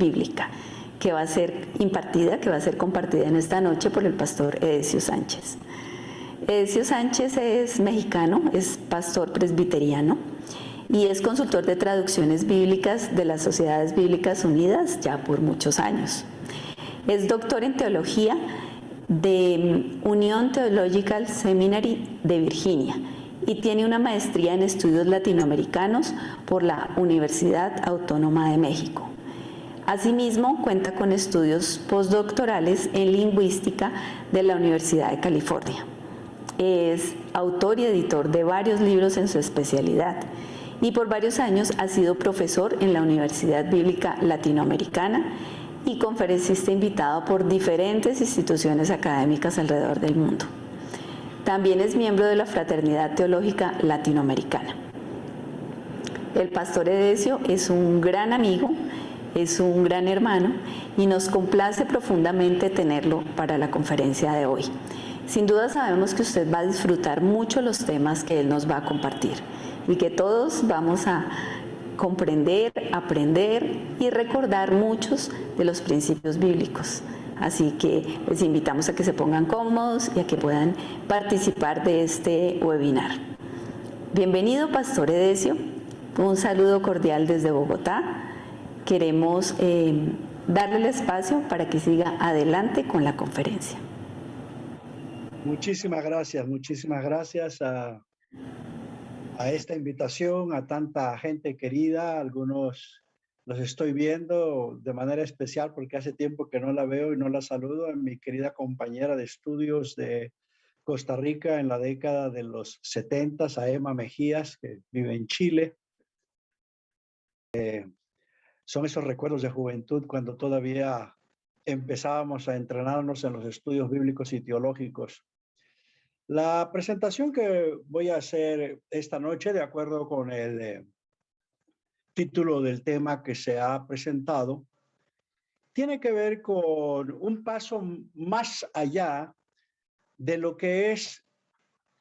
bíblica, que va a ser compartida en esta noche por el pastor Edesio Sánchez. Edesio Sánchez es mexicano, es pastor presbiteriano y es consultor de traducciones bíblicas de las Sociedades Bíblicas Unidas ya por muchos años. Es doctor en teología de Union Theological Seminary de Virginia y tiene una maestría en estudios latinoamericanos por la Universidad Autónoma de México. Asimismo, cuenta con estudios postdoctorales en lingüística de la Universidad de California. Es autor y editor de varios libros en su especialidad y por varios años ha sido profesor en la Universidad Bíblica Latinoamericana y conferencista invitado por diferentes instituciones académicas alrededor del mundo. También es miembro de la Fraternidad Teológica Latinoamericana. El pastor Edesio es un gran amigo, es un gran hermano y nos complace profundamente tenerlo para la conferencia de hoy. Sin duda sabemos que usted va a disfrutar mucho los temas que él nos va a compartir y que todos vamos a comprender, aprender y recordar muchos de los principios bíblicos. Así que les invitamos a que se pongan cómodos y a que puedan participar de este webinar. Bienvenido, Pastor Edesio. Un saludo cordial desde Bogotá. Queremos darle el espacio para que siga adelante con la conferencia. Muchísimas gracias a esta invitación, a tanta gente querida. Algunos los estoy viendo de manera especial porque hace tiempo que no la veo y no la saludo. A mi querida compañera de estudios de Costa Rica en la década de los 70, a Emma Mejías, que vive en Chile. Son esos recuerdos de juventud cuando todavía empezábamos a entrenarnos en los estudios bíblicos y teológicos. La presentación que voy a hacer esta noche, de acuerdo con el título del tema que se ha presentado, tiene que ver con un paso más allá de lo que es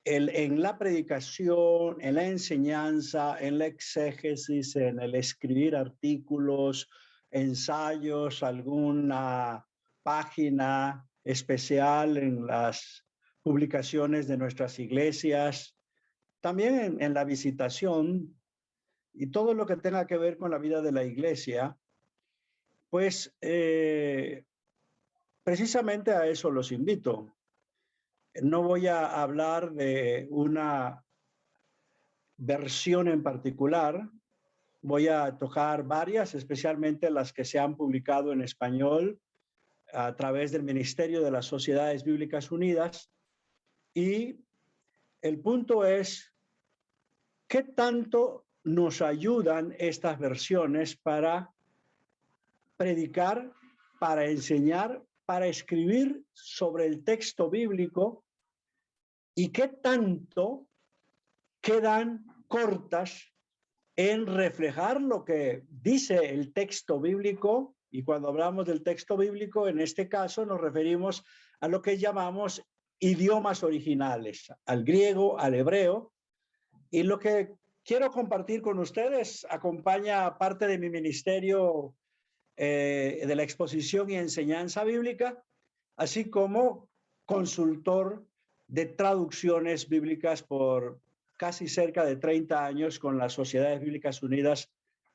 en la predicación, en la enseñanza, en la exégesis, en el escribir artículos, ensayos, alguna página especial en las publicaciones de nuestras iglesias, también en la visitación y todo lo que tenga que ver con la vida de la iglesia, pues precisamente a eso los invito. No voy a hablar de una versión en particular, voy a tocar varias, especialmente las que se han publicado en español a través del Ministerio de las Sociedades Bíblicas Unidas. Y el punto es, ¿qué tanto nos ayudan estas versiones para predicar, para enseñar, para escribir sobre el texto bíblico? ¿Y qué tanto quedan cortas en reflejar lo que dice el texto bíblico? Y cuando hablamos del texto bíblico, en este caso nos referimos a lo que llamamos idiomas originales, al griego, al hebreo. Y lo que quiero compartir con ustedes acompaña parte de mi ministerio de la exposición y enseñanza bíblica, así como consultor de traducciones bíblicas por casi cerca de 30 años con las Sociedades Bíblicas Unidas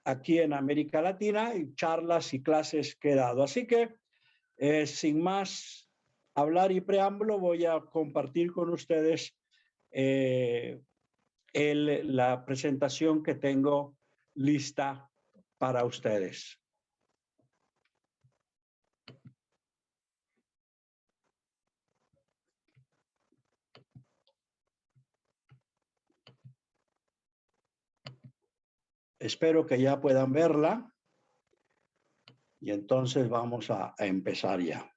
aquí en América Latina, y charlas y clases que he dado. Así que, sin más hablar y preámbulo, voy a compartir con ustedes la presentación que tengo lista para ustedes. Espero que ya puedan verla y entonces vamos a empezar ya.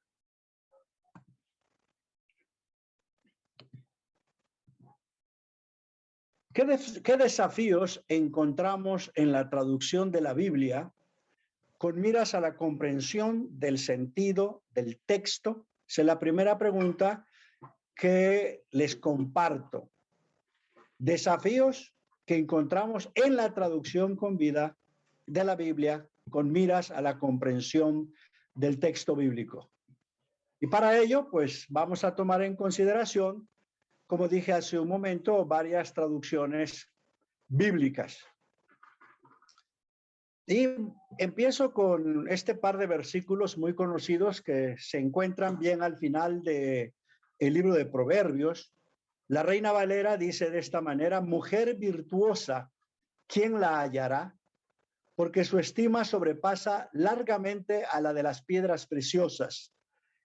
¿Qué desafíos encontramos en la traducción de la Biblia con miras a la comprensión del sentido del texto? Esa es la primera pregunta que les comparto. Desafíos que encontramos en la traducción con vida de la Biblia con miras a la comprensión del texto bíblico. Y para ello, pues vamos a tomar en consideración, como dije hace un momento, varias traducciones bíblicas. Y empiezo con este par de versículos muy conocidos que se encuentran bien al final del libro de Proverbios. La Reina Valera dice de esta manera: mujer virtuosa, ¿quién la hallará? Porque su estima sobrepasa largamente a la de las piedras preciosas.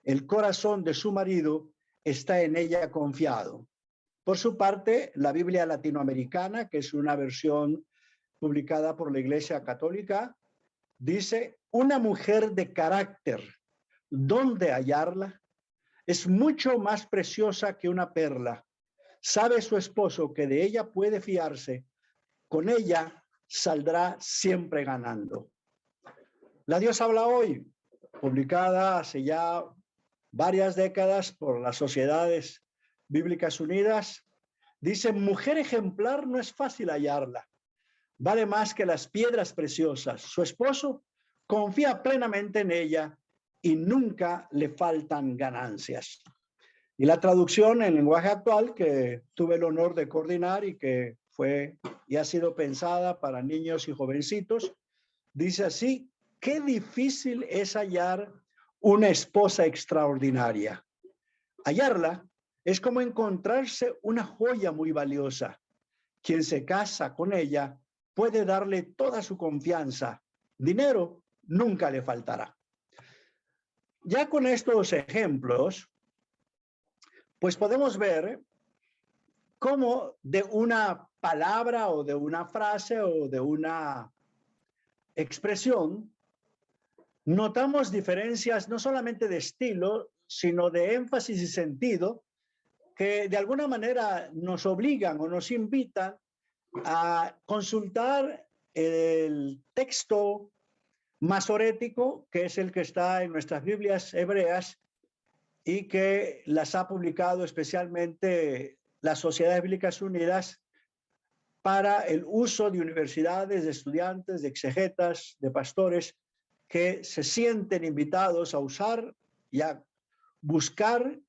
El corazón de su marido está en ella confiado. Por su parte, la Biblia latinoamericana, que es una versión publicada por la Iglesia Católica, dice: una mujer de carácter, ¿dónde hallarla? Es mucho más preciosa que una perla. Sabe su esposo que de ella puede fiarse. Con ella saldrá siempre ganando. La Dios habla hoy, publicada hace ya varias décadas por las Sociedades Bíblicas Unidas, dice: mujer ejemplar no es fácil hallarla. Vale más que las piedras preciosas. Su esposo confía plenamente en ella y nunca le faltan ganancias. Y la traducción en lenguaje actual, que tuve el honor de coordinar y que fue y ha sido pensada para niños y jovencitos, dice así: qué difícil es hallar una esposa extraordinaria. Hallarla es como encontrarse una joya muy valiosa. Quien se casa con ella puede darle toda su confianza. Dinero nunca le faltará. Ya con estos ejemplos, pues podemos ver cómo de una palabra o de una frase o de una expresión notamos diferencias no solamente de estilo, sino de énfasis y sentido, que de alguna manera nos obligan o nos invitan a consultar el texto masorético, que es el que está en nuestras Biblias hebreas y que las ha publicado especialmente las Sociedades Bíblicas Unidas para el uso de universidades, de estudiantes, de exegetas, de pastores que se sienten invitados a usar y a buscar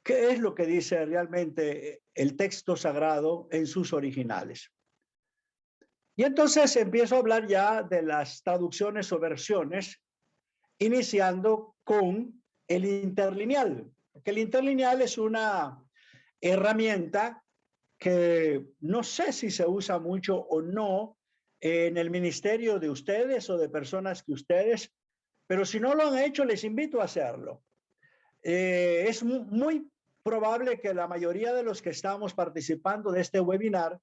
qué es lo que dice realmente el texto sagrado en sus originales. Y entonces empiezo a hablar ya de las traducciones o versiones, iniciando con el interlineal. Que el interlineal es una herramienta que no sé si se usa mucho o no en el ministerio de ustedes o de personas que ustedes, pero si no lo han hecho, les invito a hacerlo. Es muy probable que la mayoría de los que estamos participando de este webinar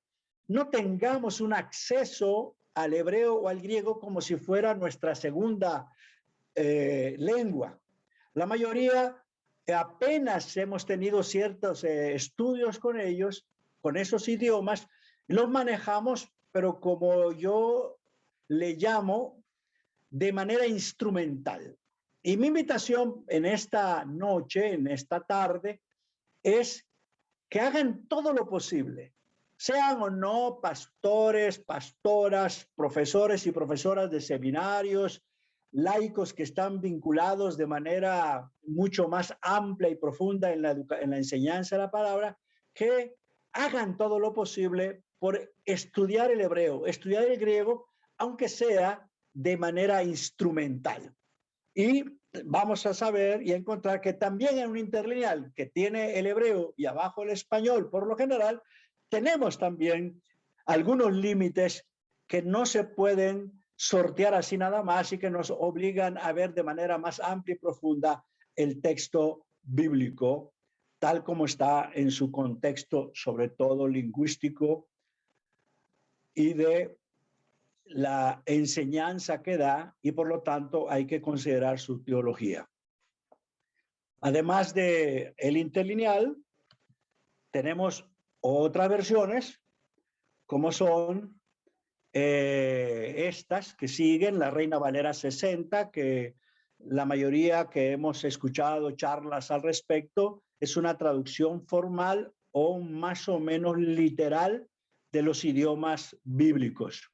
no tengamos un acceso al hebreo o al griego como si fuera nuestra segunda lengua. La mayoría apenas hemos tenido ciertos estudios con ellos, con esos idiomas, los manejamos, pero como yo le llamo, de manera instrumental. Y mi invitación en esta noche, en esta tarde, es que hagan todo lo posible, sean o no pastores, pastoras, profesores y profesoras de seminarios, laicos que están vinculados de manera mucho más amplia y profunda en la enseñanza de la palabra, que hagan todo lo posible por estudiar el hebreo, estudiar el griego, aunque sea de manera instrumental. Y vamos a saber y encontrar que también en un interlineal que tiene el hebreo y abajo el español, por lo general, tenemos también algunos límites que no se pueden sortear así nada más y que nos obligan a ver de manera más amplia y profunda el texto bíblico, tal como está en su contexto, sobre todo lingüístico y de la enseñanza que da, y por lo tanto hay que considerar su teología. Además de el interlineal, tenemos otras versiones, como son estas que siguen, la Reina Valera 60, que la mayoría que hemos escuchado charlas al respecto, es una traducción formal o más o menos literal de los idiomas bíblicos.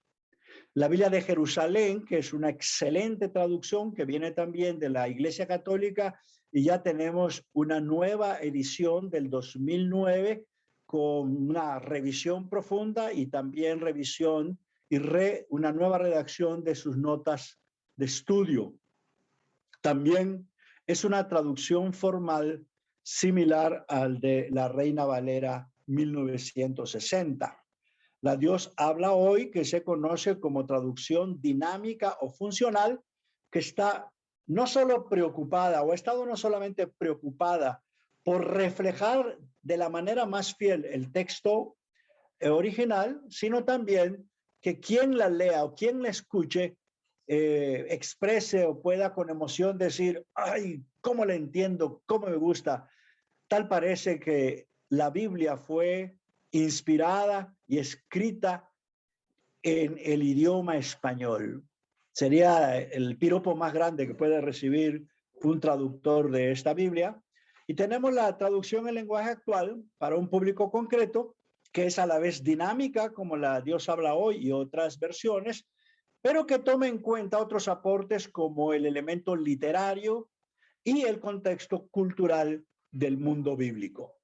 La Biblia de Jerusalén, que es una excelente traducción que viene también de la Iglesia Católica, y ya tenemos una nueva edición del 2009 con una revisión profunda y también revisión y una nueva redacción de sus notas de estudio. También es una traducción formal similar al de la Reina Valera 1960. La Dios habla hoy, que se conoce como traducción dinámica o funcional, que está no solo preocupada, o ha estado no solamente preocupada por reflejar de la manera más fiel el texto original, sino también que quien la lea o quien la escuche exprese o pueda con emoción decir, ay, cómo la entiendo, cómo me gusta. Tal parece que la Biblia fue inspirada y escrita en el idioma español. Sería el piropo más grande que puede recibir un traductor de esta Biblia. Y tenemos la traducción en lenguaje actual para un público concreto, que es a la vez dinámica, como la Dios habla hoy y otras versiones, pero que tome en cuenta otros aportes como el elemento literario y el contexto cultural del mundo bíblico.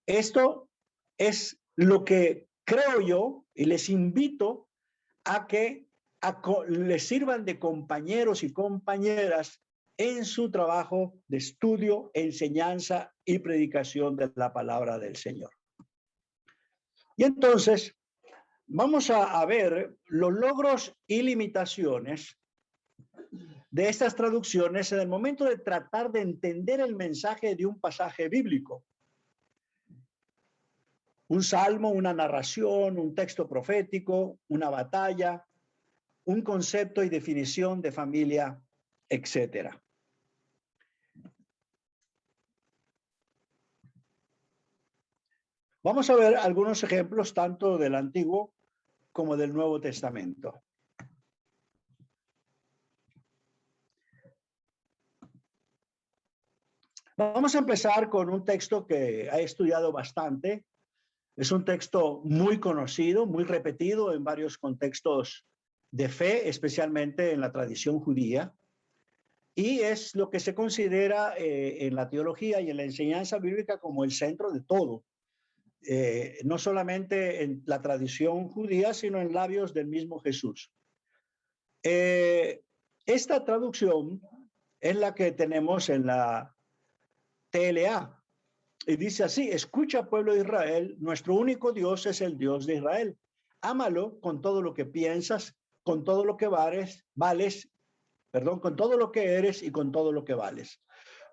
Esto es lo que creo yo y les invito a que les sirvan de compañeros y compañeras en su trabajo de estudio, enseñanza y predicación de la palabra del Señor. Y entonces vamos a ver los logros y limitaciones de estas traducciones en el momento de tratar de entender el mensaje de un pasaje bíblico. Un salmo, una narración, un texto profético, una batalla, un concepto y definición de familia, etcétera. Vamos a ver algunos ejemplos tanto del Antiguo como del Nuevo Testamento. Vamos a empezar con un texto que he estudiado bastante. Es un texto muy conocido, muy repetido en varios contextos de fe, especialmente en la tradición judía. Y es lo que se considera en la teología y en la enseñanza bíblica como el centro de todo. No solamente en la tradición judía, sino en labios del mismo Jesús. Esta traducción es la que tenemos en la TLA. Y dice así: escucha, pueblo de Israel, nuestro único Dios es el Dios de Israel. Ámalo con todo lo que piensas, con todo lo que con todo lo que eres y con todo lo que vales.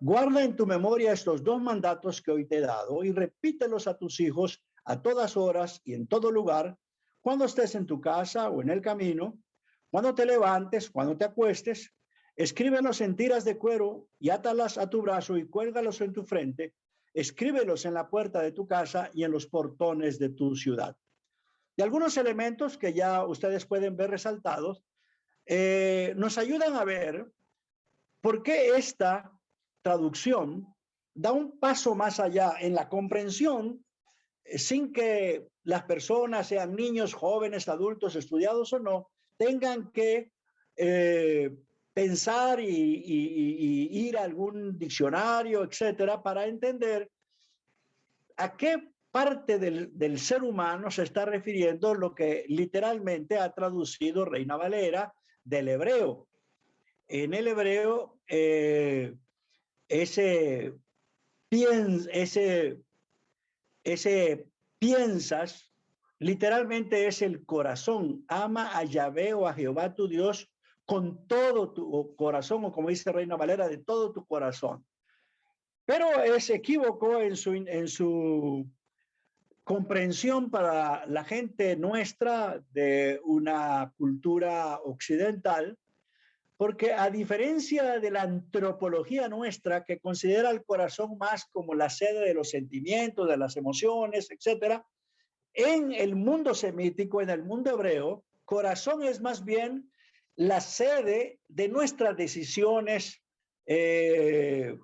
Guarda en tu memoria estos dos mandatos que hoy te he dado y repítelos a tus hijos a todas horas y en todo lugar, cuando estés en tu casa o en el camino, cuando te levantes, cuando te acuestes. Escríbelos en tiras de cuero y átalas a tu brazo y cuélgalos en tu frente. Escríbelos en la puerta de tu casa y en los portones de tu ciudad. Y algunos elementos que ya ustedes pueden ver resaltados nos ayudan a ver por qué esta traducción da un paso más allá en la comprensión sin que las personas, sean niños, jóvenes, adultos, estudiados o no, tengan que pensar y ir a algún diccionario, etcétera, para entender a qué parte del ser humano se está refiriendo lo que literalmente ha traducido Reina Valera del hebreo. En el hebreo, ese piensas, literalmente es el corazón. Ama a Yahvé o a Jehová tu Dios con todo tu corazón, o como dice Reina Valera, de todo tu corazón. Pero es equívoco en su comprensión para la gente nuestra de una cultura occidental, porque a diferencia de la antropología nuestra, que considera el corazón más como la sede de los sentimientos, de las emociones, etcétera, en el mundo semítico, en el mundo hebreo, corazón es más bien la sede de nuestras decisiones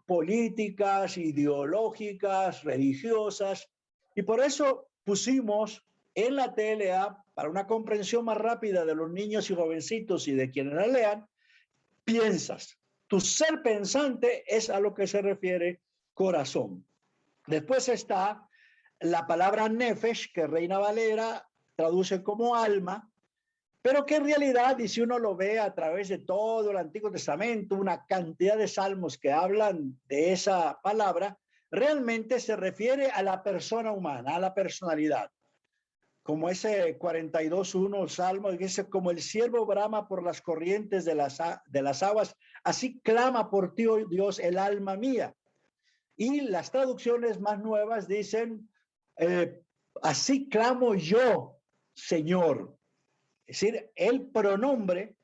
políticas, ideológicas, religiosas, y por eso pusimos en la TLA, para una comprensión más rápida de los niños y jovencitos y de quienes la lean, piensas. Tu ser pensante es a lo que se refiere corazón. Después está la palabra nefesh, que Reina Valera traduce como alma, pero que en realidad, y si uno lo ve a través de todo el Antiguo Testamento, una cantidad de salmos que hablan de esa palabra, realmente se refiere a la persona humana, a la personalidad. Como ese 42.1 salmo, que dice, como el siervo brama por las corrientes de las aguas, así clama por ti, oh Dios, el alma mía. Y las traducciones más nuevas dicen, así clamo yo, Señor. Es decir, el pronombre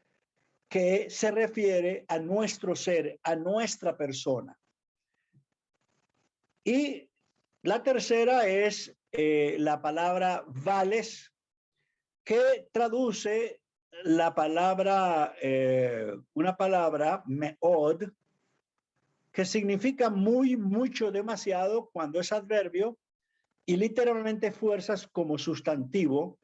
que se refiere a nuestro ser, a nuestra persona. Y la tercera es la palabra vales, que traduce la palabra, una palabra, meod, que significa muy, mucho, demasiado cuando es adverbio, y literalmente fuerzas como sustantivo,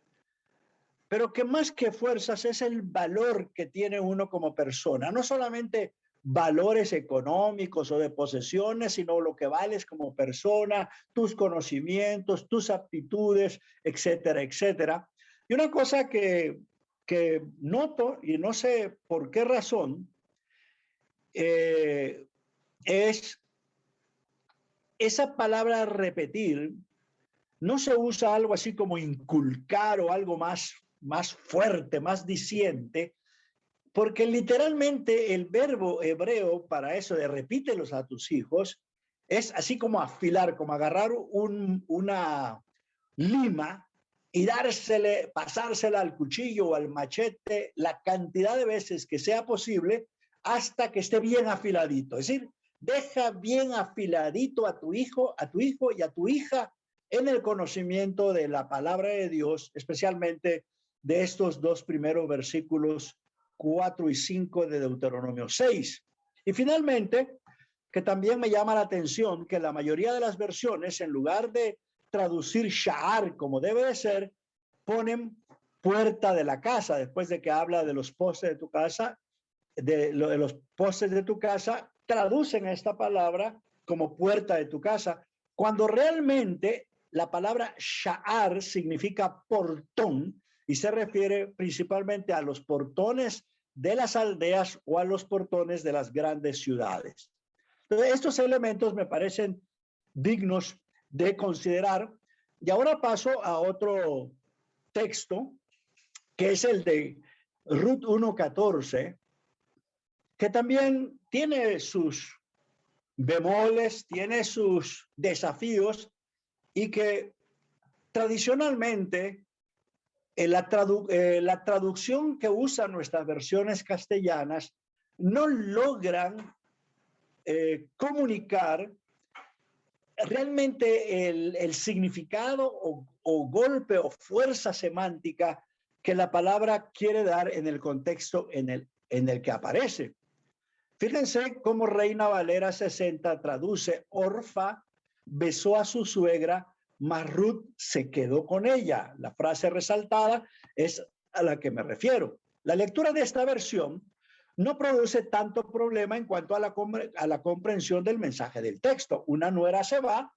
pero que más que fuerzas es el valor que tiene uno como persona, no solamente valores económicos o de posesiones, sino lo que vales como persona, tus conocimientos, tus aptitudes, etcétera, etcétera. Y una cosa que noto, y no sé por qué razón, es esa palabra repetir. No se usa algo así como inculcar o algo más fuerte, más diciente, porque literalmente el verbo hebreo para eso de repítelos a tus hijos es así como afilar, como agarrar una lima y pasársela al cuchillo o al machete la cantidad de veces que sea posible hasta que esté bien afiladito. Es decir, deja bien afiladito a tu hijo y a tu hija en el conocimiento de la palabra de Dios, especialmente de estos dos primeros versículos 4 y 5 de Deuteronomio 6. Y finalmente, que también me llama la atención que la mayoría de las versiones, en lugar de traducir sha'ar como debe de ser, ponen puerta de la casa, después de que habla de los postes de tu casa, de los postes de tu casa, traducen esta palabra como puerta de tu casa, cuando realmente la palabra sha'ar significa portón y se refiere principalmente a los portones de las aldeas o a los portones de las grandes ciudades. Entonces, estos elementos me parecen dignos de considerar. Y ahora paso a otro texto, que es el de Ruth 1:14, que también tiene sus bemoles, tiene sus desafíos y que tradicionalmente la traducción que usan nuestras versiones castellanas no logran comunicar realmente el significado o golpe o fuerza semántica que la palabra quiere dar en el contexto en el que aparece. Fíjense cómo Reina Valera 60 traduce: Orfa besó a su suegra, mas Ruth se quedó con ella. La frase resaltada es a la que me refiero. La lectura de esta versión no produce tanto problema en cuanto a la comprensión del mensaje del texto. Una nuera se va,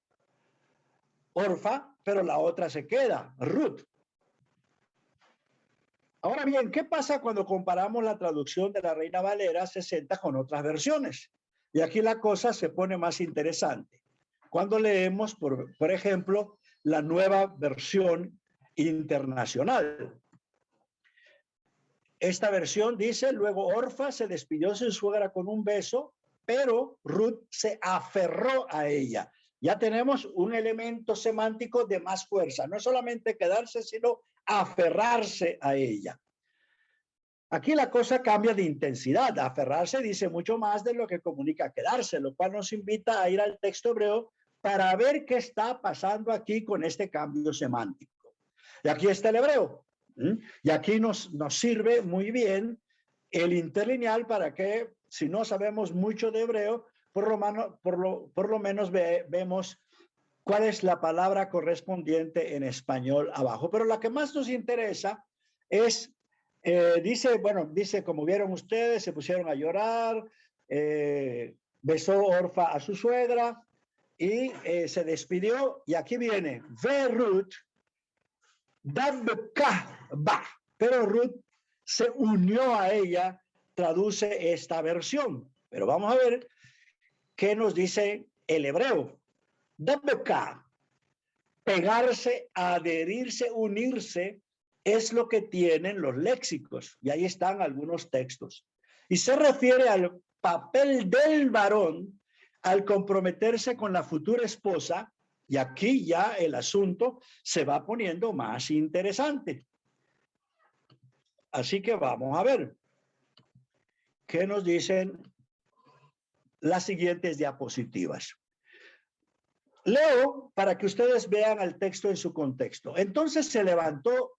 Orfa, pero la otra se queda, Ruth. Ahora bien, ¿qué pasa cuando comparamos la traducción de la Reina Valera 60 con otras versiones? Y aquí la cosa se pone más interesante. Cuando leemos, por ejemplo, la nueva versión internacional. Esta versión dice: luego Orfa se despidió de su suegra con un beso, pero Ruth se aferró a ella. Ya tenemos un elemento semántico de más fuerza, no solamente quedarse, sino aferrarse a ella. Aquí la cosa cambia de intensidad. Aferrarse dice mucho más de lo que comunica quedarse, lo cual nos invita a ir al texto hebreo para ver qué está pasando aquí con este cambio semántico. Y aquí está el hebreo. Y aquí nos sirve muy bien el interlineal para que, si no sabemos mucho de hebreo, por lo menos vemos cuál es la palabra correspondiente en español abajo. Pero la que más nos interesa es, dice, como vieron ustedes, se pusieron a llorar, besó Orfa a su suegra y se despidió. Y aquí viene, ve Ruth, ba. Pero Ruth se unió a ella, traduce esta versión. Pero vamos a ver qué nos dice el hebreo. Dabka, pegarse, adherirse, unirse, es lo que tienen los léxicos. Y ahí están algunos textos. Y se refiere al papel del varón al comprometerse con la futura esposa. Y aquí ya el asunto se va poniendo más interesante. Así que vamos a ver qué nos dicen las siguientes diapositivas. Leo para que ustedes vean el texto en su contexto. Entonces se levantó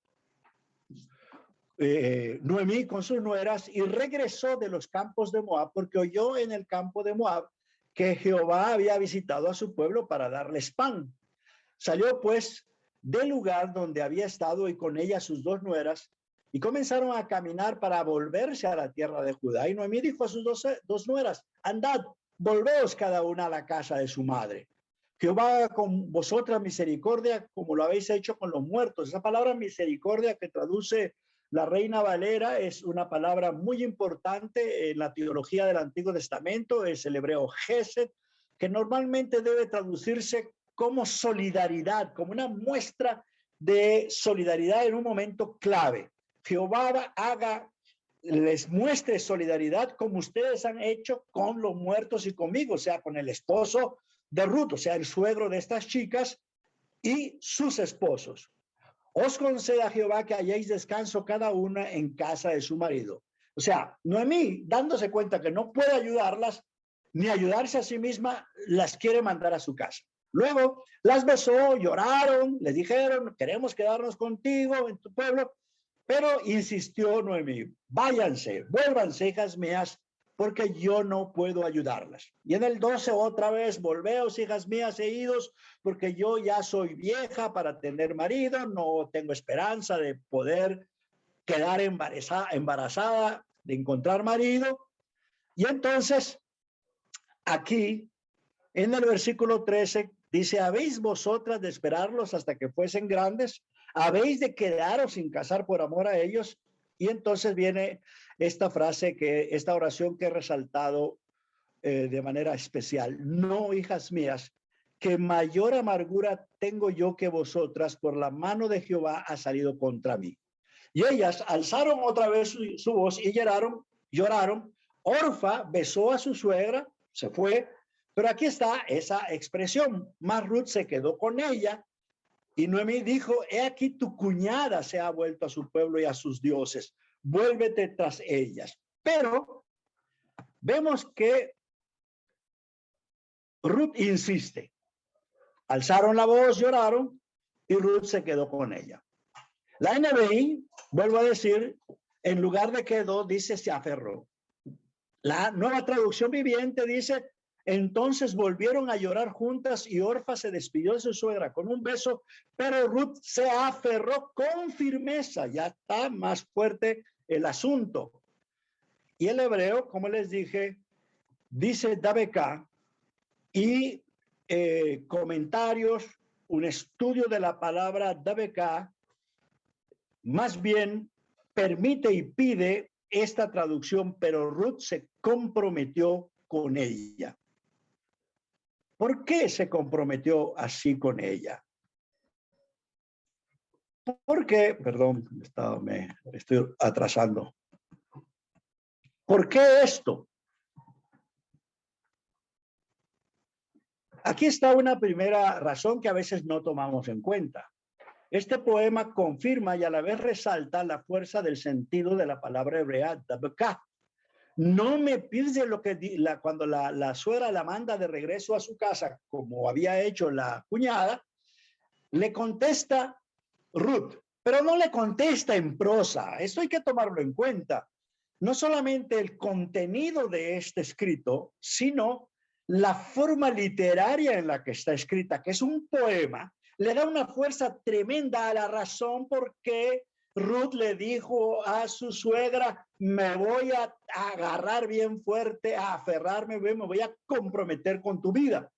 Noemí con sus nueras y regresó de los campos de Moab porque oyó en el campo de Moab que Jehová había visitado a su pueblo para darles pan. Salió pues del lugar donde había estado y con ella sus dos nueras y comenzaron a caminar para volverse a la tierra de Judá. Y Noemí dijo a sus dos nueras, andad, volveos cada una a la casa de su madre. Jehová haga con vosotras misericordia como lo habéis hecho con los muertos. Esa palabra misericordia que traduce la Reina Valera es una palabra muy importante en la teología del Antiguo Testamento, es el hebreo Gesed, que normalmente debe traducirse como solidaridad, como una muestra de solidaridad en un momento clave. Jehová les muestre solidaridad como ustedes han hecho con los muertos y conmigo, o sea, con el esposo de Ruth, o sea, el suegro de estas chicas y sus esposos. Os conceda Jehová que halléis descanso cada una en casa de su marido. O sea, Noemí, dándose cuenta que no puede ayudarlas, ni ayudarse a sí misma, las quiere mandar a su casa. Luego las besó, lloraron, les dijeron, queremos quedarnos contigo en tu pueblo, pero insistió Noemí, váyanse, vuélvanse, hijas mías, porque yo no puedo ayudarlas. Y en el 12 otra vez, volveos, hijas mías, e idos, porque yo ya soy vieja para tener marido, no tengo esperanza de poder quedar embarazada, de encontrar marido. Y entonces, aquí, en el versículo 13, dice, ¿habéis vosotras de esperarlos hasta que fuesen grandes? ¿Habéis de quedaros sin casar por amor a ellos? Y entonces viene esta frase, esta oración que he resaltado de manera especial. No, hijas mías, que mayor amargura tengo yo que vosotras, por la mano de Jehová ha salido contra mí. Y ellas alzaron otra vez su voz y lloraron. Orfa besó a su suegra, se fue, pero aquí está esa expresión. Mas Ruth se quedó con ella. Y Noemí dijo, he aquí tu cuñada se ha vuelto a su pueblo y a sus dioses, vuélvete tras ellas. Pero vemos que Ruth insiste. Alzaron la voz, lloraron y Ruth se quedó con ella. La NBI, vuelvo a decir, en lugar de quedó, dice se aferró. La Nueva Traducción Viviente dice, entonces volvieron a llorar juntas y Orfa se despidió de su suegra con un beso, pero Ruth se aferró con firmeza. Ya está más fuerte el asunto. Y el hebreo, como les dije, dice Dabeka y comentarios, un estudio de la palabra Dabeka, más bien permite y pide esta traducción, pero Ruth se comprometió con ella. ¿Por qué se comprometió así con ella? Porque, perdón, me estoy atrasando. ¿Por qué esto? Aquí está una primera razón que a veces no tomamos en cuenta. Este poema confirma y a la vez resalta la fuerza del sentido de la palabra hebrea dabka. No me piense lo que cuando la suegra la manda de regreso a su casa, como había hecho la cuñada, le contesta Ruth, pero no le contesta en prosa. Esto hay que tomarlo en cuenta. No solamente el contenido de este escrito, sino la forma literaria en la que está escrita, que es un poema, le da una fuerza tremenda a la razón porque Ruth le dijo a su suegra, me voy a agarrar bien fuerte, a aferrarme, me voy a comprometer con tu vida.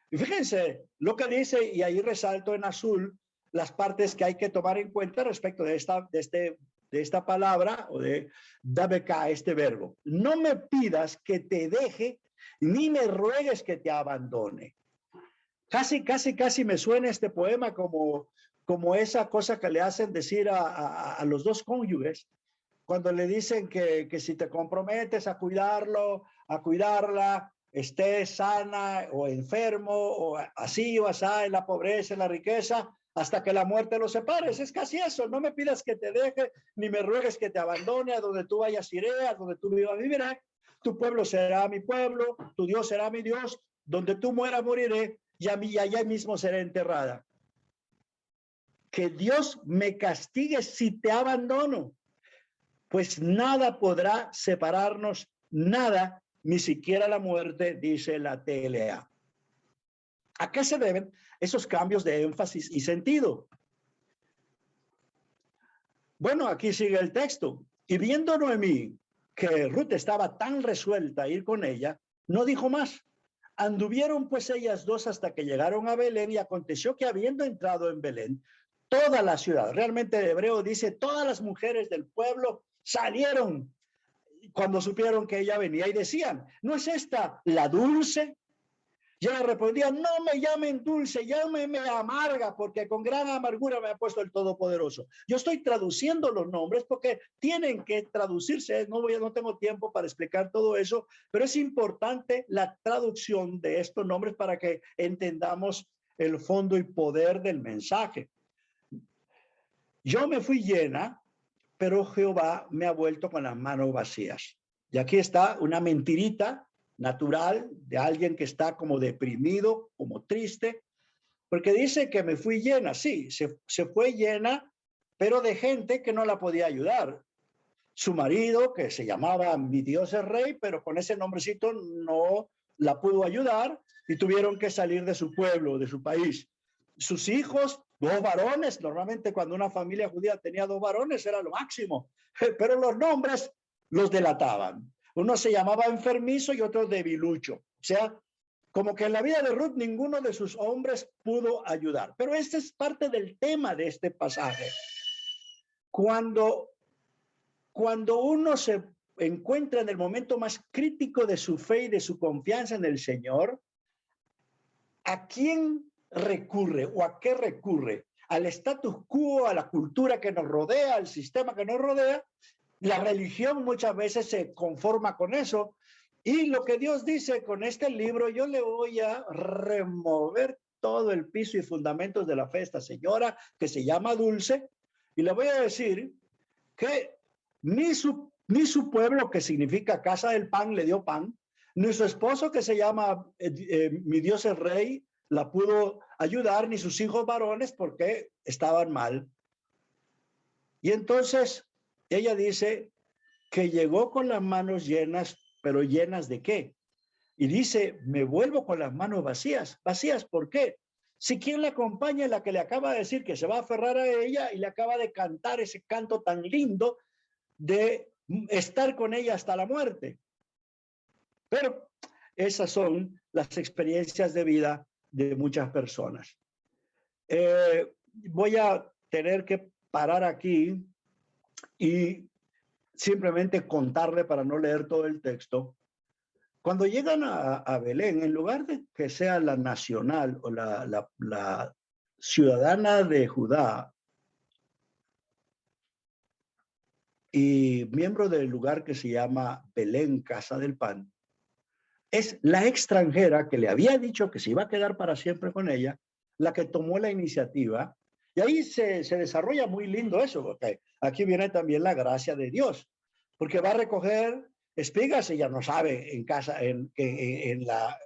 Y fíjense lo que dice, y ahí resalto en azul las partes que hay que tomar en cuenta respecto de esta palabra o de dabeka, este verbo. No me pidas que te deje, ni me ruegues que te abandone. Casi me suena este poema como esa cosa que le hacen decir a los dos cónyuges cuando le dicen que si te comprometes a cuidarlo, a cuidarla, estés sana o enfermo o así o así, en la pobreza, en la riqueza, hasta que la muerte los separe. Es casi eso. No me pidas que te deje, ni me ruegues que te abandone. A donde tú vayas iré, a donde tú vivas viviré. Tu pueblo será mi pueblo, tu Dios será mi Dios. Donde tú mueras moriré y a mí allá mismo seré enterrada. Que Dios me castigue si te abandono, pues nada podrá separarnos, nada, ni siquiera la muerte, dice la TLA. ¿A qué se deben esos cambios de énfasis y sentido? Bueno, aquí sigue el texto. Y viendo Noemí que Ruth estaba tan resuelta a ir con ella, no dijo más. Anduvieron pues ellas dos hasta que llegaron a Belén, y aconteció que habiendo entrado en Belén, toda la ciudad, realmente el hebreo dice, todas las mujeres del pueblo salieron cuando supieron que ella venía y decían, ¿no es esta la dulce? Y ella respondía, no me llamen dulce, llámeme amarga, porque con gran amargura me ha puesto el Todopoderoso. Yo estoy traduciendo los nombres porque tienen que traducirse. No tengo tiempo para explicar todo eso, pero es importante la traducción de estos nombres para que entendamos el fondo y poder del mensaje. Yo me fui llena, pero Jehová me ha vuelto con las manos vacías. Y aquí está una mentirita natural de alguien que está como deprimido, como triste, porque dice que me fui llena. Sí, se fue llena, pero de gente que no la podía ayudar. Su marido, que se llamaba Mi Dios es Rey, pero con ese nombrecito no la pudo ayudar y tuvieron que salir de su pueblo, de su país. Sus hijos, dos varones, normalmente cuando una familia judía tenía dos varones era lo máximo, pero los nombres los delataban. Uno se llamaba enfermizo y otro debilucho. O sea, como que en la vida de Ruth ninguno de sus hombres pudo ayudar. Pero este es parte del tema de este pasaje. Cuando uno se encuentra en el momento más crítico de su fe y de su confianza en el Señor, ¿a quién recurre o a qué recurre? ¿Al status quo, a la cultura que nos rodea, al sistema que nos rodea? La religión muchas veces se conforma con eso. Y lo que Dios dice con este libro, yo le voy a remover todo el piso y fundamentos de la fe a esta señora que se llama Dulce, y le voy a decir que ni su pueblo, que significa casa del pan, le dio pan, ni su esposo, que se llama Mi Dios es Rey, la pudo ayudar, ni sus hijos varones, porque estaban mal. Y entonces ella dice que llegó con las manos llenas, pero ¿llenas de qué? Y dice, me vuelvo con las manos vacías. ¿Vacías por qué? Si quien la acompaña es la que le acaba de decir que se va a aferrar a ella y le acaba de cantar ese canto tan lindo de estar con ella hasta la muerte. Pero esas son las experiencias de vida de muchas personas. Voy a tener que parar aquí y simplemente contarle, para no leer todo el texto. Cuando llegan a Belén, en lugar de que sea la nacional o la ciudadana de Judá y miembro del lugar que se llama Belén, Casa del Pan, es la extranjera que le había dicho que se iba a quedar para siempre con ella, la que tomó la iniciativa. Y ahí se desarrolla muy lindo eso, porque aquí viene también la gracia de Dios, porque va a recoger espigas, ella no sabe en casa, en la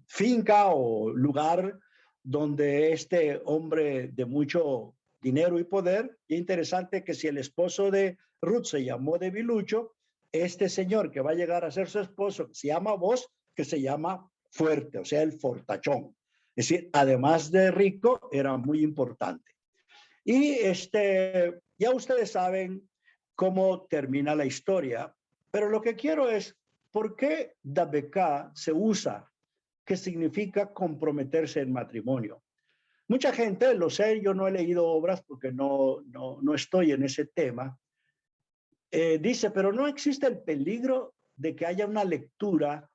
finca o lugar donde este hombre de mucho dinero y poder. Y interesante que si el esposo de Ruth se llamó Debilucho, este señor que va a llegar a ser su esposo, se llama Boaz, que se llama fuerte, o sea, el fortachón. Es decir, además de rico, era muy importante. Y ya ustedes saben cómo termina la historia, pero lo que quiero es, ¿por qué Dabeká se usa? ¿Qué significa comprometerse en matrimonio? Mucha gente, lo sé, yo no he leído obras porque no estoy en ese tema, dice, pero no existe el peligro de que haya una lectura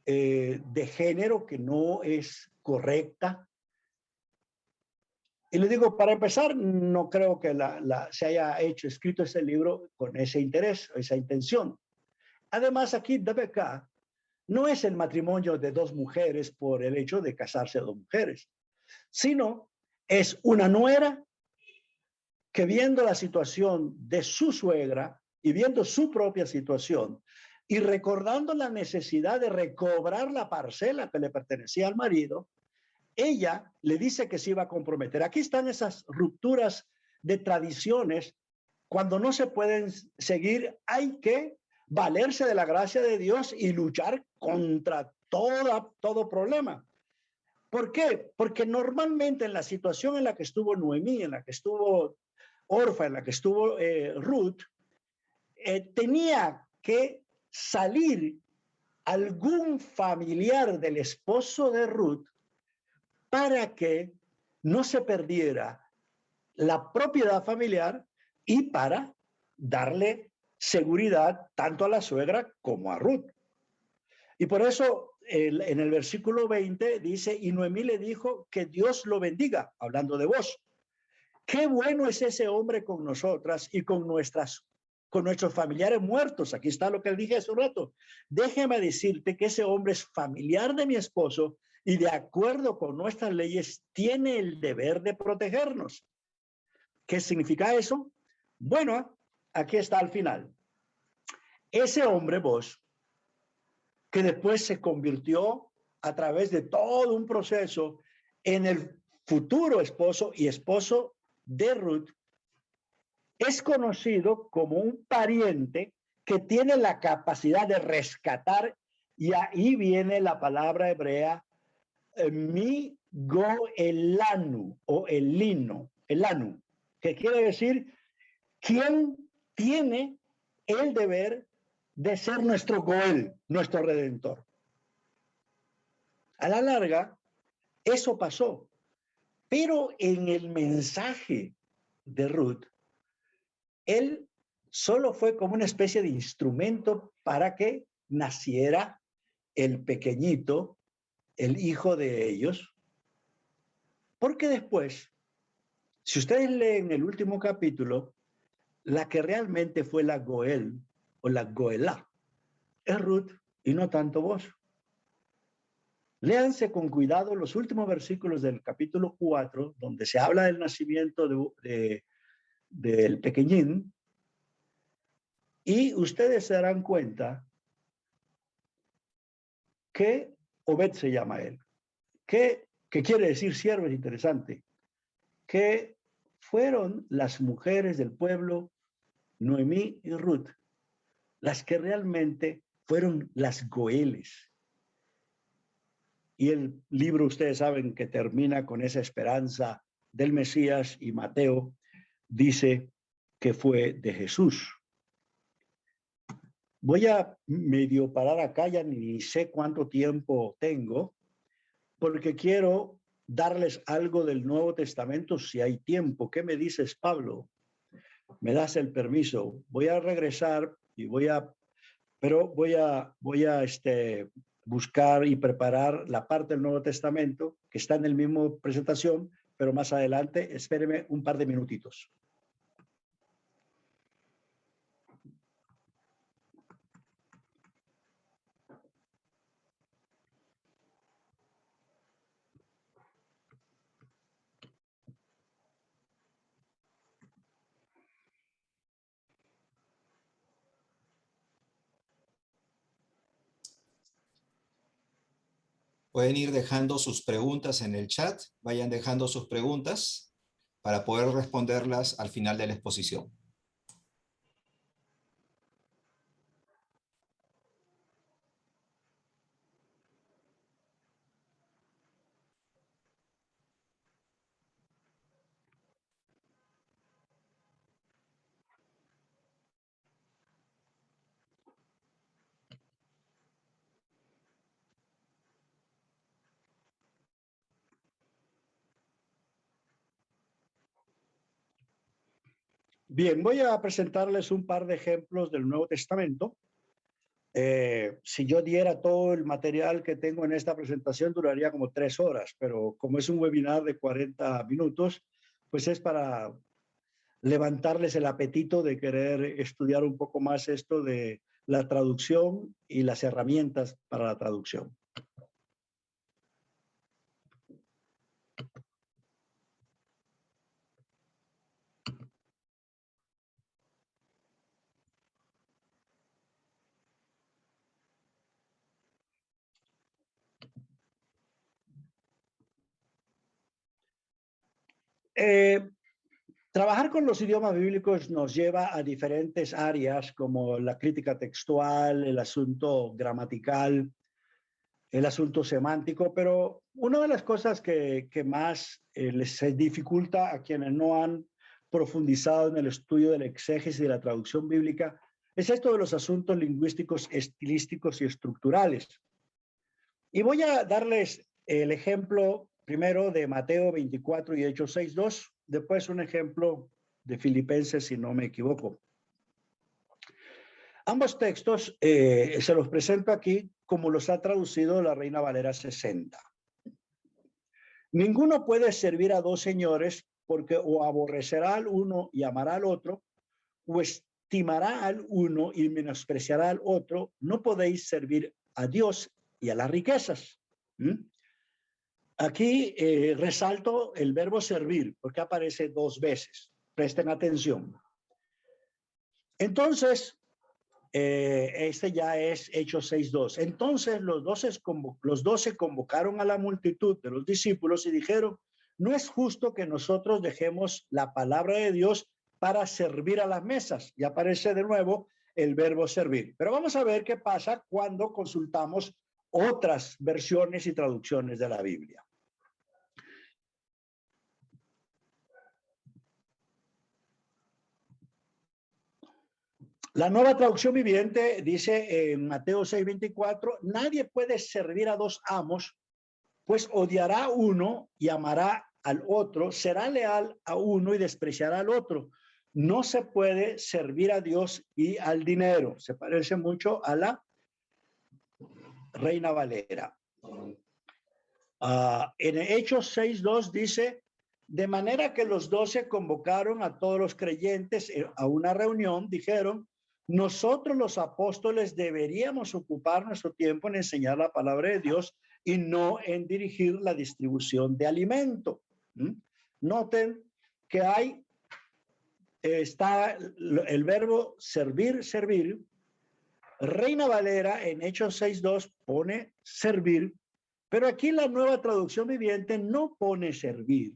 de género que no es correcta. Y le digo, para empezar, no creo que se haya escrito ese libro con ese interés, esa intención. Además, aquí DBK no es el matrimonio de dos mujeres por el hecho de casarse dos mujeres, sino es una nuera que, viendo la situación de su suegra y viendo su propia situación y recordando la necesidad de recobrar la parcela que le pertenecía al marido, ella le dice que se iba a comprometer. Aquí están esas rupturas de tradiciones. Cuando no se pueden seguir, hay que valerse de la gracia de Dios y luchar contra todo problema. ¿Por qué? Porque normalmente en la situación en la que estuvo Noemí, en la que estuvo Orfa, en la que estuvo Ruth, tenía que salir algún familiar del esposo de Ruth para que no se perdiera la propiedad familiar y para darle seguridad tanto a la suegra como a Ruth. Y por eso en el versículo 20 dice, y Noemí le dijo que Dios lo bendiga, hablando de vos. Qué bueno es ese hombre con nosotras y con nuestros familiares muertos. Aquí está lo que dije hace un rato. Déjeme decirte que ese hombre es familiar de mi esposo y de acuerdo con nuestras leyes tiene el deber de protegernos. ¿Qué significa eso? Bueno, aquí está al final. Ese hombre, vos, que después se convirtió a través de todo un proceso en el futuro esposo y esposo de Ruth, es conocido como un pariente que tiene la capacidad de rescatar, y ahí viene la palabra hebrea mi goelanu o elanu, que quiere decir quién tiene el deber de ser nuestro goel, nuestro redentor. A la larga, eso pasó, pero en el mensaje de Ruth, él solo fue como una especie de instrumento para que naciera el pequeñito, el hijo de ellos, porque después, si ustedes leen el último capítulo, la que realmente fue la Goel o la Goelá es Ruth y no tanto vos. Léanse con cuidado los últimos versículos del capítulo 4, donde se habla del nacimiento del pequeñín, y ustedes se darán cuenta que Obed se llama él, que quiere decir siervo, es interesante, que fueron las mujeres del pueblo, Noemí y Ruth, las que realmente fueron las Goeles. Y el libro, ustedes saben que termina con esa esperanza del Mesías, y Mateo dice que fue de Jesús. Voy a medio parar acá, ya ni sé cuánto tiempo tengo, porque quiero darles algo del Nuevo Testamento si hay tiempo. ¿Qué me dices, Pablo? ¿Me das el permiso? Voy a regresar y voy a buscar y preparar la parte del Nuevo Testamento que está en el mismo presentación, pero más adelante. Espéreme un par de minutitos. Pueden ir dejando sus preguntas en el chat, vayan dejando sus preguntas para poder responderlas al final de la exposición. Bien, voy a presentarles un par de ejemplos del Nuevo Testamento. Si yo diera todo el material que tengo en esta presentación, duraría como 3 horas, pero como es un webinar de 40 minutos, pues es para levantarles el apetito de querer estudiar un poco más esto de la traducción y las herramientas para la traducción. Trabajar con los idiomas bíblicos nos lleva a diferentes áreas como la crítica textual, el asunto gramatical, el asunto semántico, pero una de las cosas que más les dificulta a quienes no han profundizado en el estudio del exégesis y de la traducción bíblica es esto de los asuntos lingüísticos, estilísticos y estructurales. Y voy a darles el ejemplo primero de Mateo 24 y Hechos 6:2, después un ejemplo de Filipenses, si no me equivoco. Ambos textos se los presento aquí como los ha traducido la Reina Valera 60. Ninguno puede servir a dos señores, porque o aborrecerá al uno y amará al otro, o estimará al uno y menospreciará al otro. No podéis servir a Dios y a las riquezas. Aquí resalto el verbo servir, porque aparece 2 veces. Presten atención. Entonces, este ya es Hechos 6:2. Entonces los 12 convocaron a la multitud de los discípulos y dijeron: no es justo que nosotros dejemos la palabra de Dios para servir a las mesas. Y aparece de nuevo el verbo servir. Pero vamos a ver qué pasa cuando consultamos otras versiones y traducciones de la Biblia. La Nueva Traducción Viviente dice en Mateo 6:24, nadie puede servir a dos amos, pues odiará a uno y amará al otro, será leal a uno y despreciará al otro. No se puede servir a Dios y al dinero. Se parece mucho a la Reina Valera. En Hechos 6:2 dice, de manera que los 12 convocaron a todos los creyentes a una reunión, dijeron, nosotros los apóstoles deberíamos ocupar nuestro tiempo en enseñar la palabra de Dios y no en dirigir la distribución de alimento. Noten que está el verbo servir, servir. Reina Valera en Hechos 6:2 pone servir, pero aquí la Nueva Traducción Viviente no pone servir,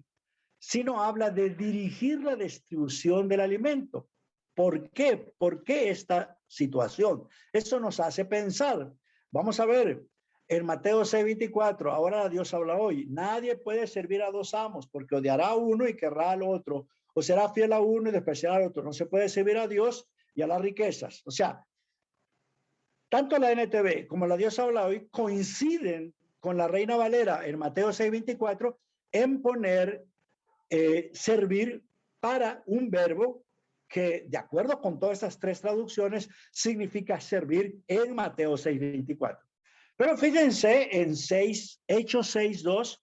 sino habla de dirigir la distribución del alimento. ¿Por qué? ¿Por qué esta situación? Eso nos hace pensar. Vamos a ver, en Mateo 6:24, ahora Dios habla hoy, nadie puede servir a dos amos, porque odiará a uno y querrá al otro, o será fiel a uno y despreciará al otro. No se puede servir a Dios y a las riquezas. O sea, tanto la NTV como la Dios habla hoy coinciden con la Reina Valera en Mateo 6:24 en poner servir para un verbo que, de acuerdo con todas estas 3 traducciones, significa servir en Mateo 6:24. Pero fíjense en Hechos 6:2,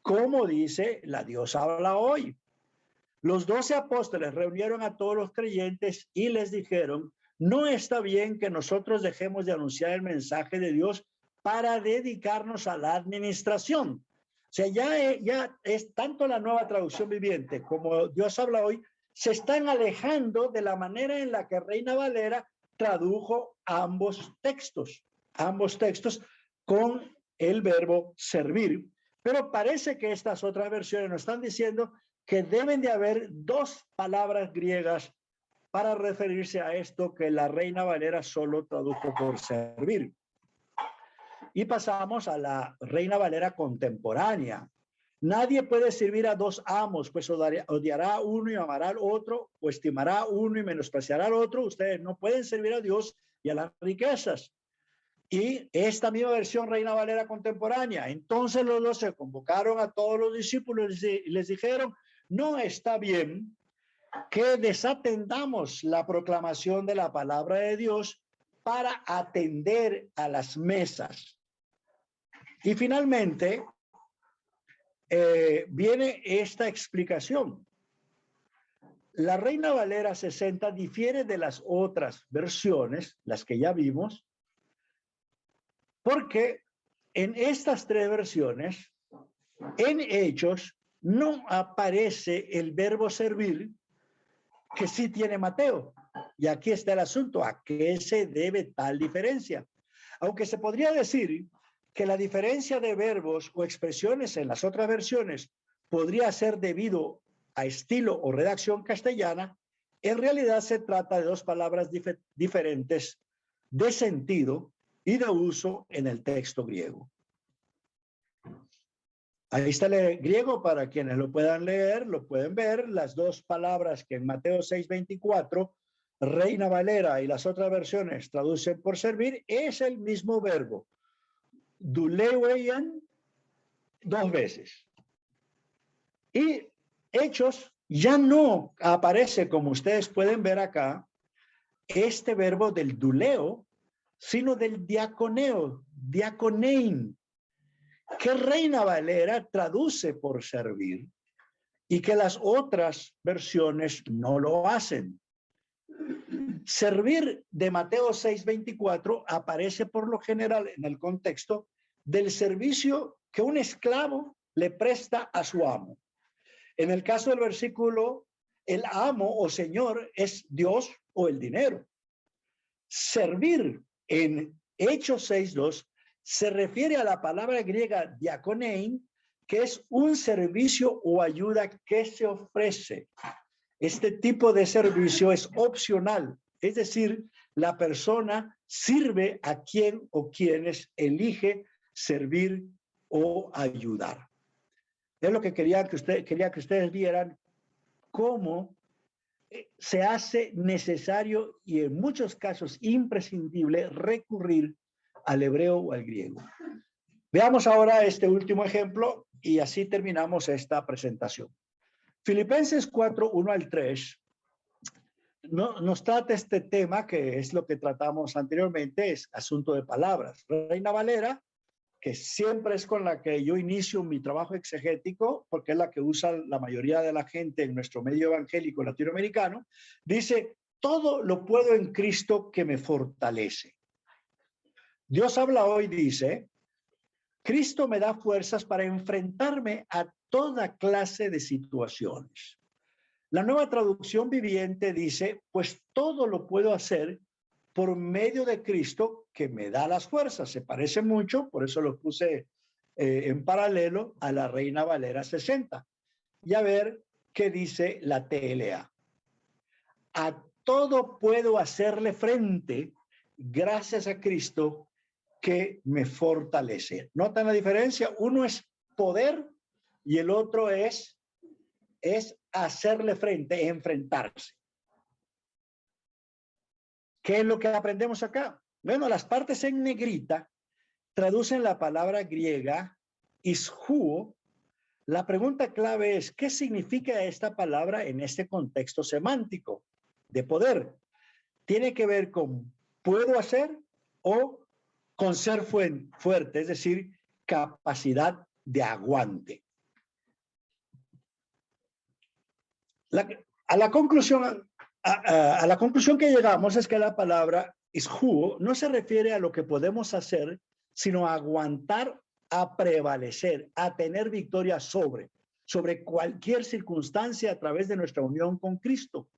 cómo dice la Dios habla hoy. Los 12 apóstoles reunieron a todos los creyentes y les dijeron, no está bien que nosotros dejemos de anunciar el mensaje de Dios para dedicarnos a la administración. O sea, ya es tanto la Nueva Traducción Viviente como Dios habla hoy, se están alejando de la manera en la que Reina Valera tradujo ambos textos con el verbo servir. Pero parece que estas otras versiones nos están diciendo que deben de haber 2 palabras griegas para referirse a esto que la Reina Valera solo tradujo por servir. Y pasamos a la Reina Valera contemporánea. Nadie puede servir a dos amos, pues odiará a uno y amará al otro, o estimará a uno y menospreciará al otro. Ustedes no pueden servir a Dios y a las riquezas. Y esta misma versión Reina Valera contemporánea. Entonces los 12 convocaron a todos los discípulos y les dijeron, no está bien que desatendamos la proclamación de la palabra de Dios para atender a las mesas. Y finalmente, viene esta explicación. La Reina Valera 60 difiere de las otras versiones, las que ya vimos, porque en estas tres versiones, en Hechos, no aparece el verbo servir, que sí tiene Mateo. Y aquí está el asunto, ¿a qué se debe tal diferencia? Aunque se podría decir que la diferencia de verbos o expresiones en las otras versiones podría ser debido a estilo o redacción castellana, en realidad se trata de dos palabras diferentes de sentido y de uso en el texto griego. Ahí está el griego para quienes lo puedan leer, lo pueden ver. Las dos palabras que en Mateo 6:24, Reina Valera y las otras versiones traducen por servir, es el mismo verbo. Duleueian, dos veces. Y Hechos ya no aparece, como ustedes pueden ver acá, este verbo del duleo, sino del diaconeo, diaconein, que Reina Valera traduce por servir y que las otras versiones no lo hacen. Servir de Mateo 6:24 aparece por lo general en el contexto del servicio que un esclavo le presta a su amo. En el caso del versículo, el amo o señor es Dios o el dinero. Servir en Hechos 6:2 se refiere a la palabra griega diakonein, que es un servicio o ayuda que se ofrece. Este tipo de servicio es opcional, es decir, la persona sirve a quien o quienes elige servir o ayudar. Es lo que quería que ustedes vieran cómo se hace necesario y en muchos casos imprescindible recurrir al hebreo o al griego. Veamos ahora este último ejemplo y así terminamos esta presentación. Filipenses 4:1-3 nos trata este tema que es lo que tratamos anteriormente, es asunto de palabras. Reina Valera, que siempre es con la que yo inicio mi trabajo exegético, porque es la que usa la mayoría de la gente en nuestro medio evangélico latinoamericano, dice, todo lo puedo en Cristo que me fortalece. Dios habla hoy, dice, Cristo me da fuerzas para enfrentarme a toda clase de situaciones. La Nueva Traducción Viviente dice, pues todo lo puedo hacer por medio de Cristo que me da las fuerzas. Se parece mucho, por eso lo puse en paralelo a la Reina Valera 60. Y a ver qué dice la TLA. A todo puedo hacerle frente gracias a Cristo que me fortalece. ¿Notan la diferencia? Uno es poder y el otro es hacerle frente, enfrentarse. ¿Qué es lo que aprendemos acá? Bueno, las partes en negrita traducen la palabra griega ishuo. La pregunta clave es, ¿qué significa esta palabra en este contexto semántico de poder? Tiene que ver con puedo hacer o con ser fuerte, es decir, capacidad de aguante. A la conclusión que llegamos es que la palabra ishuo no se refiere a lo que podemos hacer, sino a aguantar, a prevalecer, a tener victoria sobre cualquier circunstancia a través de nuestra unión con Cristo,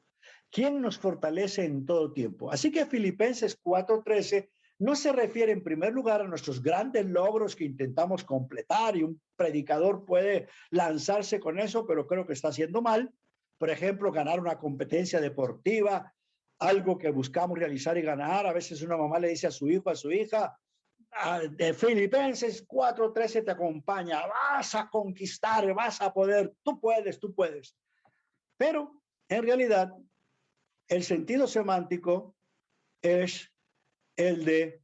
quien nos fortalece en todo tiempo. Así que Filipenses 4:13 no se refiere en primer lugar a nuestros grandes logros que intentamos completar, y un predicador puede lanzarse con eso, pero creo que está haciendo mal. Por ejemplo, ganar una competencia deportiva, algo que buscamos realizar y ganar. A veces una mamá le dice a su hijo, a su hija, de Filipenses 4:13 te acompaña, vas a conquistar, vas a poder, tú puedes, tú puedes. Pero en realidad el sentido semántico es el de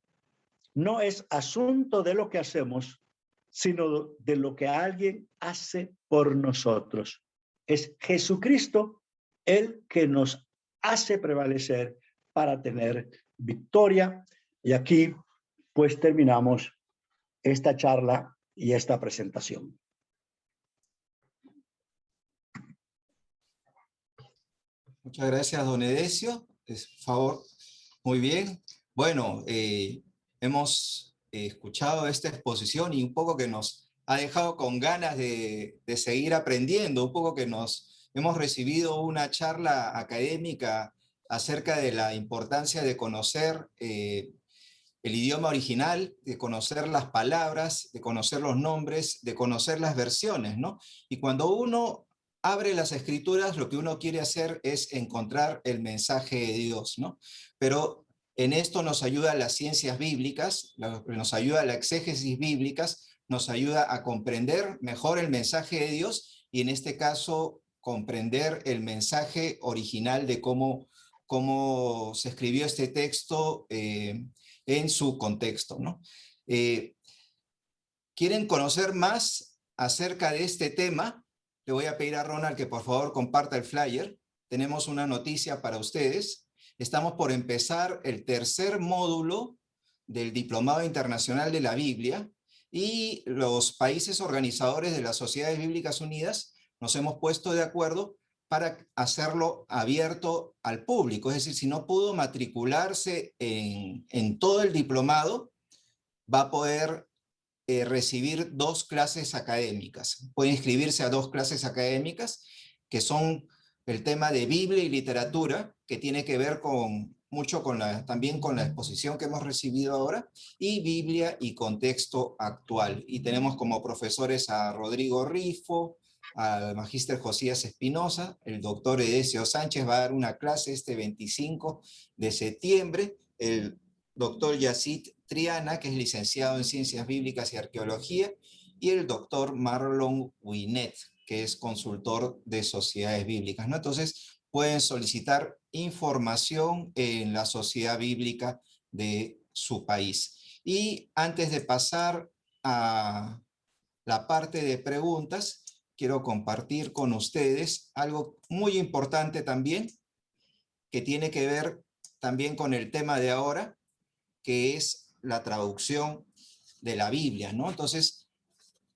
no es asunto de lo que hacemos, sino de lo que alguien hace por nosotros. Es Jesucristo el que nos hace prevalecer para tener victoria. Y aquí pues terminamos esta charla y esta presentación. Muchas gracias, don Edesio. Por favor, muy bien. Bueno, hemos escuchado esta exposición y un poco que nos ha dejado con ganas de seguir aprendiendo, un poco que hemos recibido una charla académica acerca de la importancia de conocer el idioma original, de conocer las palabras, de conocer los nombres, de conocer las versiones, ¿no? Y cuando uno abre las escrituras, lo que uno quiere hacer es encontrar el mensaje de Dios, ¿no? Pero en esto nos ayuda las ciencias bíblicas, nos ayuda la exégesis bíblicas, nos ayuda a comprender mejor el mensaje de Dios y en este caso comprender el mensaje original de cómo se escribió este texto en su contexto, ¿no? ¿Quieren conocer más acerca de este tema? Le voy a pedir a Ronald que por favor comparta el flyer. Tenemos una noticia para ustedes. Estamos por empezar el tercer módulo del Diplomado Internacional de la Biblia y los países organizadores de las Sociedades Bíblicas Unidas nos hemos puesto de acuerdo para hacerlo abierto al público. Es decir, si no pudo matricularse en todo el diplomado, va a poder recibir 2 clases académicas. Puede inscribirse a 2 clases académicas, que son el tema de Biblia y literatura, que tiene que ver mucho también con la exposición que hemos recibido ahora, y Biblia y contexto actual. Y tenemos como profesores a Rodrigo Rifo, al magíster Josías Espinosa, el doctor Edesio Sánchez va a dar una clase este 25 de septiembre, el doctor Yacid Triana, que es licenciado en Ciencias Bíblicas y Arqueología, y el doctor Marlon Winnet, que es consultor de sociedades bíblicas, ¿no? Entonces, pueden solicitar información en la sociedad bíblica de su país. Y antes de pasar a la parte de preguntas, quiero compartir con ustedes algo muy importante también, que tiene que ver también con el tema de ahora, que es la traducción de la Biblia, ¿no? Entonces,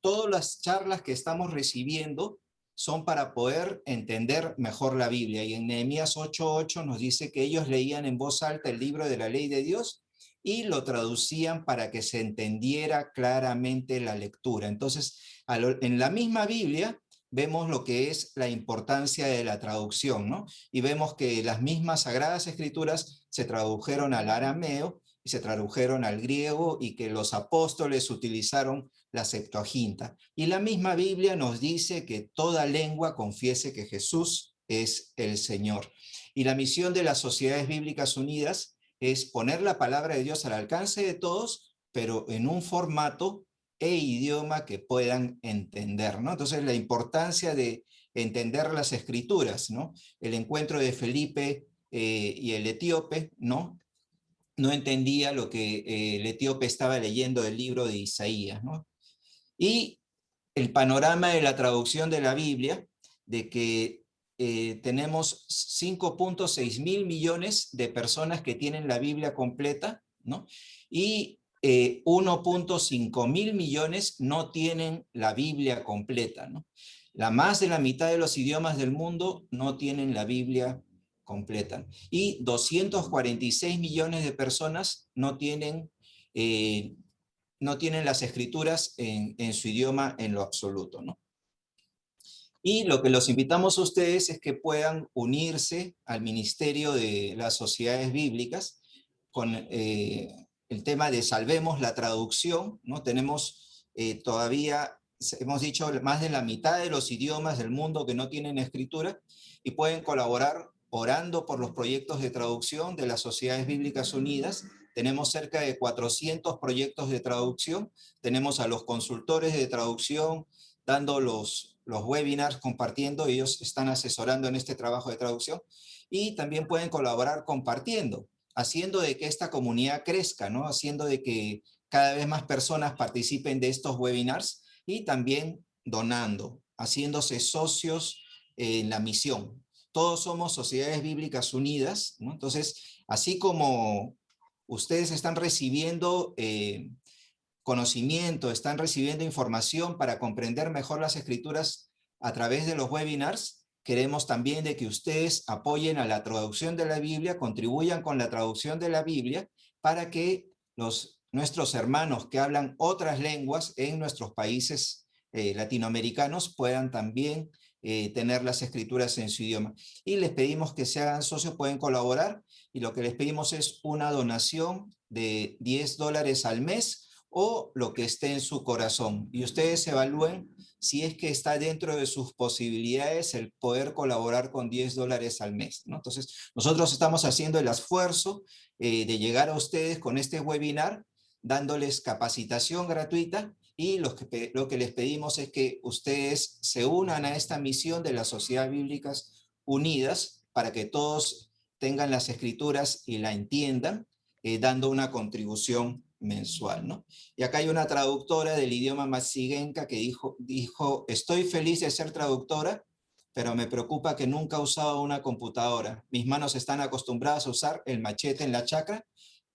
todas las charlas que estamos recibiendo son para poder entender mejor la Biblia. Y en Nehemías 8:8 nos dice que ellos leían en voz alta el libro de la ley de Dios y lo traducían para que se entendiera claramente la lectura. Entonces, en la misma Biblia vemos lo que es la importancia de la traducción, ¿no? Y vemos que las mismas Sagradas Escrituras se tradujeron al arameo y se tradujeron al griego y que los apóstoles utilizaron la Septuaginta. Y la misma Biblia nos dice que toda lengua confiese que Jesús es el Señor. Y la misión de las Sociedades Bíblicas Unidas es poner la palabra de Dios al alcance de todos, pero en un formato e idioma que puedan entender, ¿no? Entonces, la importancia de entender las escrituras, ¿no? El encuentro de Felipe y el etíope, ¿no? No entendía lo que el etíope estaba leyendo del libro de Isaías, ¿no? Y el panorama de la traducción de la Biblia, de que tenemos 5.6 mil millones de personas que tienen la Biblia completa, ¿no? Y 1.5 mil millones no tienen la Biblia completa, ¿no? Más de la mitad de los idiomas del mundo no tienen la Biblia completa. Y 246 millones de personas no tienen las escrituras en su idioma en lo absoluto, ¿no? Y lo que los invitamos a ustedes es que puedan unirse al Ministerio de las Sociedades Bíblicas con el tema de Salvemos la Traducción, ¿no? Tenemos todavía, hemos dicho, más de la mitad de los idiomas del mundo que no tienen escritura y pueden colaborar orando por los proyectos de traducción de las Sociedades Bíblicas Unidas. Tenemos cerca de 400 proyectos de traducción, tenemos a los consultores de traducción dando los webinars, compartiendo, ellos están asesorando en este trabajo de traducción y también pueden colaborar compartiendo, haciendo de que esta comunidad crezca, ¿no? Haciendo de que cada vez más personas participen de estos webinars y también donando, haciéndose socios en la misión. todos somos Sociedades Bíblicas Unidas, ¿no? Entonces, así como ustedes están recibiendo conocimiento, están recibiendo información para comprender mejor las Escrituras a través de los webinars, queremos también de que ustedes apoyen a la traducción de la Biblia, contribuyan con la traducción de la Biblia, para que nuestros hermanos que hablan otras lenguas en nuestros países latinoamericanos puedan también tener las Escrituras en su idioma. Y les pedimos que se hagan socios, pueden colaborar, y lo que les pedimos es una donación de $10 al mes, o lo que esté en su corazón. Y ustedes evalúen si es que está dentro de sus posibilidades el poder colaborar con $10 al mes, ¿no? Entonces, nosotros estamos haciendo el esfuerzo de llegar a ustedes con este webinar, dándoles capacitación gratuita, y lo que les pedimos es que ustedes se unan a esta misión de las Sociedades Bíblicas Unidas para que todos tengan las Escrituras y la entiendan, dando una contribución mensual, ¿no? Y acá hay una traductora del idioma matsigenca que dijo, estoy feliz de ser traductora, pero me preocupa que nunca he usado una computadora. Mis manos están acostumbradas a usar el machete en la chacra.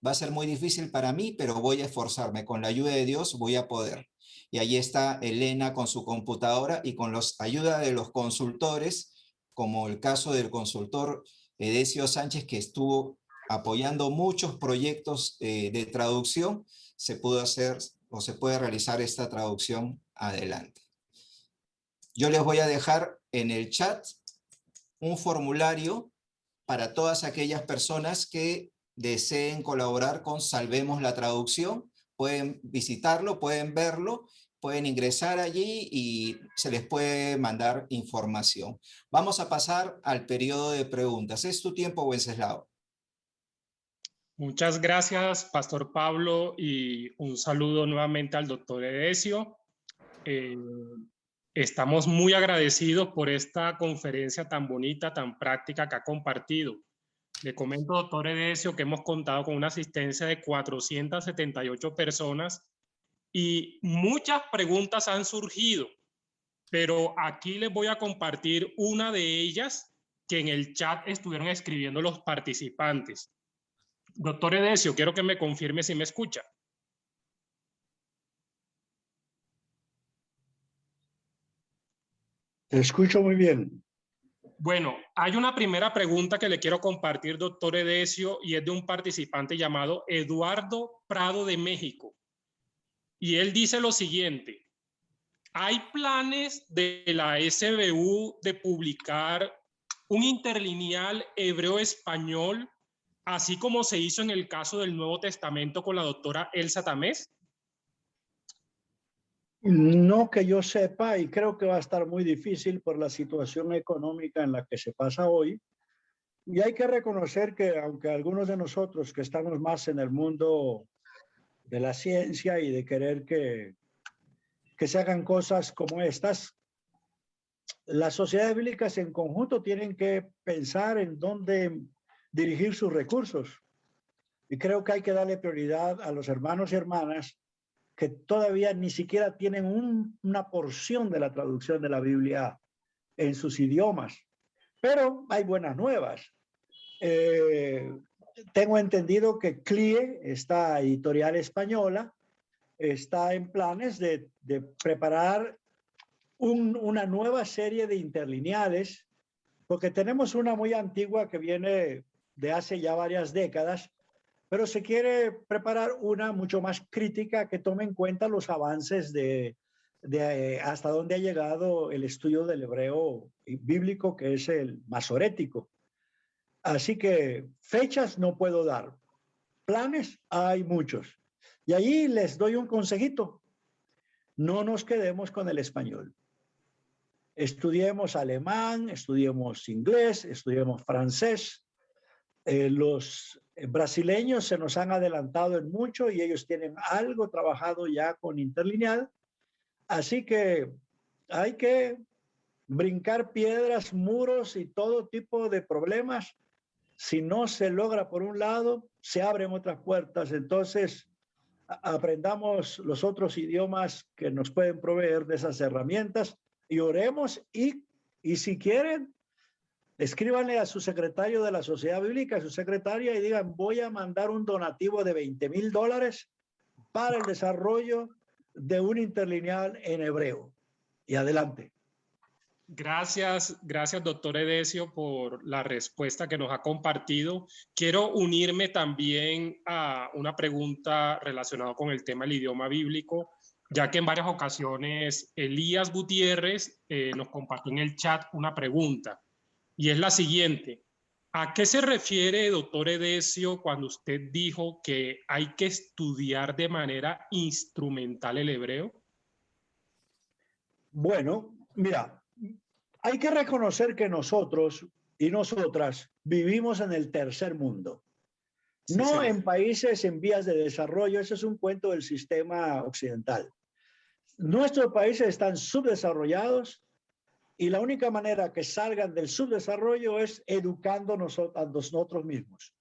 Va a ser muy difícil para mí, pero voy a esforzarme. Con la ayuda de Dios voy a poder. Y ahí está Elena con su computadora y con la ayuda de los consultores, como el caso del consultor Edesio Sánchez, que estuvo apoyando muchos proyectos de traducción, se pudo hacer o se puede realizar esta traducción adelante. Yo les voy a dejar en el chat un formulario para todas aquellas personas que deseen colaborar con Salvemos la Traducción. Pueden visitarlo, pueden verlo, pueden ingresar allí y se les puede mandar información. Vamos a pasar al periodo de preguntas. Es tu tiempo, Wenceslao. Muchas gracias, Pastor Pablo, y un saludo nuevamente al doctor Edesio. Estamos muy agradecidos por esta conferencia tan bonita, tan práctica que ha compartido. Le comento, doctor Edesio, que hemos contado con una asistencia de 478 personas y muchas preguntas han surgido, pero aquí les voy a compartir una de ellas que en el chat estuvieron escribiendo los participantes. Doctor Edesio, quiero que me confirme si me escucha. Te escucho muy bien. Bueno, hay una primera pregunta que le quiero compartir, doctor Edesio, y es de un participante llamado Eduardo Prado de México. Y él dice lo siguiente: ¿hay planes de la SBU de publicar un interlineal hebreo-español, así como se hizo en el caso del Nuevo Testamento con la doctora Elsa Tamés? No que yo sepa, y creo que va a estar muy difícil por la situación económica en la que se pasa hoy. Y hay que reconocer que aunque algunos de nosotros que estamos más en el mundo de la ciencia y de querer que se hagan cosas como estas, las sociedades bíblicas en conjunto tienen que pensar en dónde dirigir sus recursos. Y creo que hay que darle prioridad a los hermanos y hermanas que todavía ni siquiera tienen una porción de la traducción de la Biblia en sus idiomas. Pero hay buenas nuevas. Tengo entendido que CLIE, esta editorial española, está en planes de preparar una nueva serie de interlineales, porque tenemos una muy antigua que viene de hace ya varias décadas, pero se quiere preparar una mucho más crítica que tome en cuenta los avances de hasta dónde ha llegado el estudio del hebreo bíblico, que es el masorético. Así que fechas no puedo dar. Planes hay muchos. Y ahí les doy un consejito. No nos quedemos con el español. Estudiemos alemán, estudiemos inglés, estudiemos francés. Los brasileños se nos han adelantado en mucho y ellos tienen algo trabajado ya con interlineal. Así que hay que brincar piedras, muros y todo tipo de problemas. Si no se logra por un lado, se abren otras puertas. Entonces, aprendamos los otros idiomas que nos pueden proveer de esas herramientas y oremos y si quieren, Escríbanle a su secretario de la Sociedad Bíblica, a su secretaria, y digan, voy a mandar un donativo de $20,000 para el desarrollo de un interlineal en hebreo. Y adelante. Gracias, doctor Edesio, por la respuesta que nos ha compartido. Quiero unirme también a una pregunta relacionada con el tema del idioma bíblico, ya que en varias ocasiones Elías Gutiérrez nos compartió en el chat una pregunta, y es la siguiente. ¿A qué se refiere, doctor Edesio, cuando usted dijo que hay que estudiar de manera instrumental el hebreo? Bueno, mira, hay que reconocer que nosotros y nosotras vivimos en el tercer mundo, no en países en vías de desarrollo. Ese es un cuento del sistema occidental. Nuestros países están subdesarrollados y la única manera que salgan del subdesarrollo es educándonos a nosotros mismos.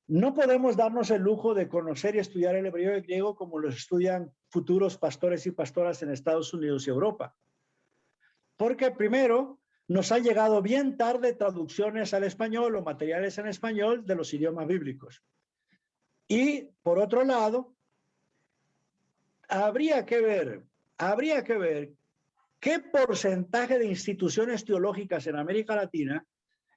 No podemos darnos el lujo de conocer y estudiar el hebreo y el griego como los estudian futuros pastores y pastoras en Estados Unidos y Europa. Porque primero, nos han llegado bien tarde traducciones al español o materiales en español de los idiomas bíblicos. Y por otro lado, habría que ver qué porcentaje de instituciones teológicas en América Latina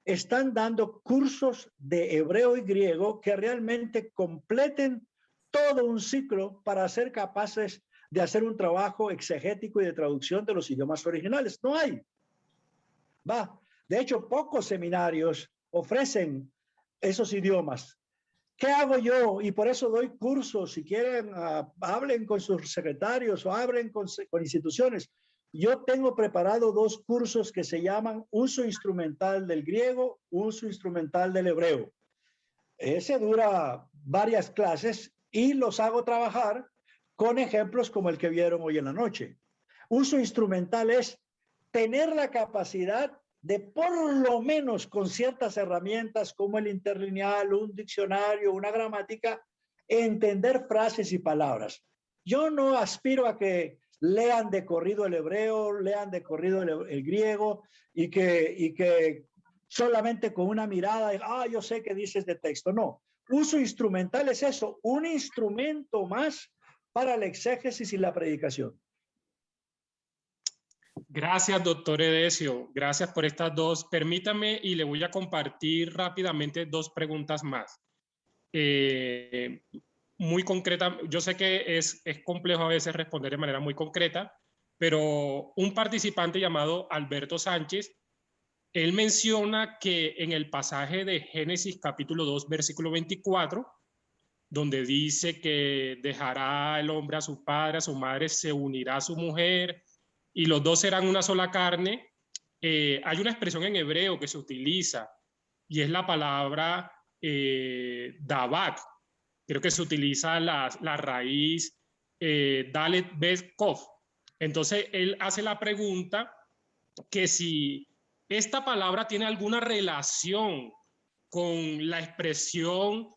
están dando cursos de hebreo y griego que realmente completen todo un ciclo para ser capaces de hacer un trabajo exegético y de traducción de los idiomas originales. No hay. De hecho, pocos seminarios ofrecen esos idiomas. ¿Qué hago yo? Y por eso doy cursos. Si quieren, hablen con sus secretarios o hablen con instituciones. Yo tengo preparado 2 cursos que se llaman Uso Instrumental del Griego, Uso Instrumental del Hebreo. Ese dura varias clases y los hago trabajar con ejemplos como el que vieron hoy en la noche. Uso instrumental es tener la capacidad de, por lo menos con ciertas herramientas como el interlineal, un diccionario, una gramática, entender frases y palabras. Yo no aspiro a que lean de corrido el hebreo, lean de corrido el griego y que solamente con una mirada, yo sé qué dices de texto. No, uso instrumental es eso, un instrumento más para la exégesis y la predicación. Gracias, doctor Edesio. Gracias por estas 2. Permítame y le voy a compartir rápidamente 2 preguntas más. Muy concreta. Yo sé que es complejo a veces responder de manera muy concreta, pero un participante llamado Alberto Sánchez, él menciona que en el pasaje de Génesis capítulo 2, versículo 24, donde dice que dejará el hombre a su padre, a su madre, se unirá a su mujer y los 2 serán una sola carne. Hay una expresión en hebreo que se utiliza y es la palabra Davak. Creo que se utiliza la raíz Dalet Bet Kof. Entonces él hace la pregunta que si esta palabra tiene alguna relación con la expresión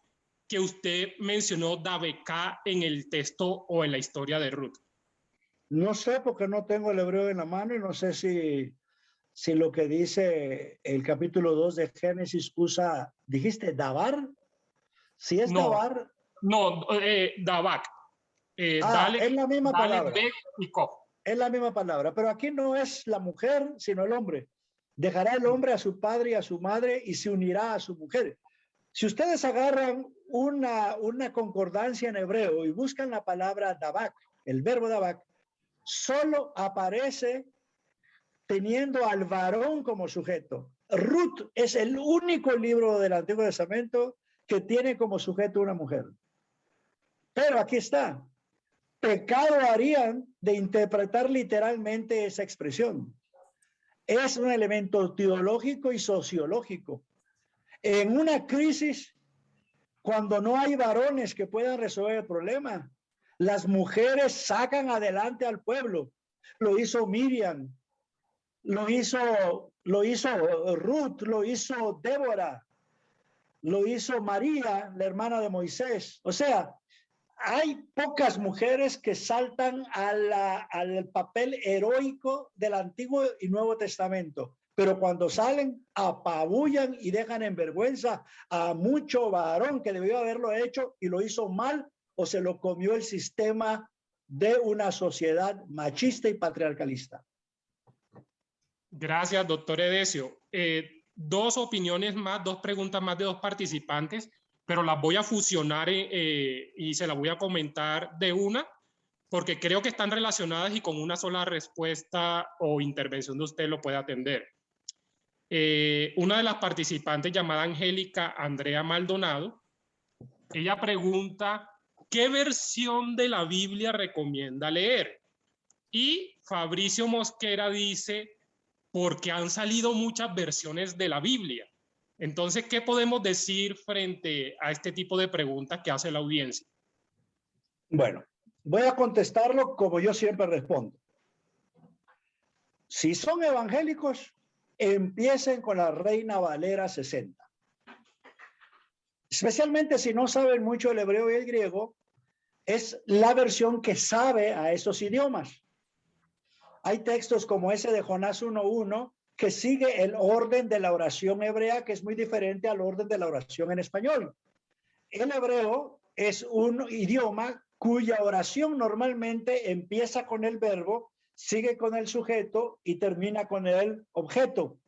que usted mencionó, Dabeká, en el texto o en la historia de Ruth. No sé, porque no tengo el hebreo en la mano y no sé si lo que dice el capítulo 2 de Génesis usa, ¿dijiste Dabar? Si es no, Dabar. No, Davak. Es la misma palabra. Y Kof. Es la misma palabra, pero aquí no es la mujer, sino el hombre. Dejará el hombre a su padre y a su madre y se unirá a su mujer. Si ustedes agarran una concordancia en hebreo y buscan la palabra Davak, el verbo Davak, solo aparece teniendo al varón como sujeto. Ruth es el único libro del Antiguo Testamento que tiene como sujeto una mujer. Pero aquí está. Pecado harían de interpretar literalmente esa expresión. Es un elemento teológico y sociológico. En una crisis, cuando no hay varones que puedan resolver el problema, las mujeres sacan adelante al pueblo. Lo hizo Miriam, lo hizo Ruth, lo hizo Débora, lo hizo María, la hermana de Moisés. O sea, hay pocas mujeres que saltan al papel heroico del Antiguo y Nuevo Testamento. pero cuando salen apabullan y dejan en vergüenza a mucho varón que debió haberlo hecho y lo hizo mal o se lo comió el sistema de una sociedad machista y patriarcalista. Gracias, doctor Edesio. Dos opiniones más, dos preguntas más de dos participantes, pero las voy a fusionar y se las voy a comentar de una, porque creo que están relacionadas y con una sola respuesta o intervención de usted lo puede atender. Una de las participantes, llamada Angélica Andrea Maldonado, ella pregunta, ¿qué versión de la Biblia recomienda leer? Y Fabricio Mosquera dice, porque han salido muchas versiones de la Biblia. Entonces, ¿qué podemos decir frente a este tipo de preguntas que hace la audiencia? Bueno, voy a contestarlo como yo siempre respondo. Si son evangélicos, empiecen con la Reina Valera 60. Especialmente si no saben mucho el hebreo y el griego, es la versión que sabe a esos idiomas. Hay textos como ese de Jonás 1:1 que sigue el orden de la oración hebrea, que es muy diferente al orden de la oración en español. El hebreo es un idioma cuya oración normalmente empieza con el verbo, sigue con el sujeto y termina con el objeto.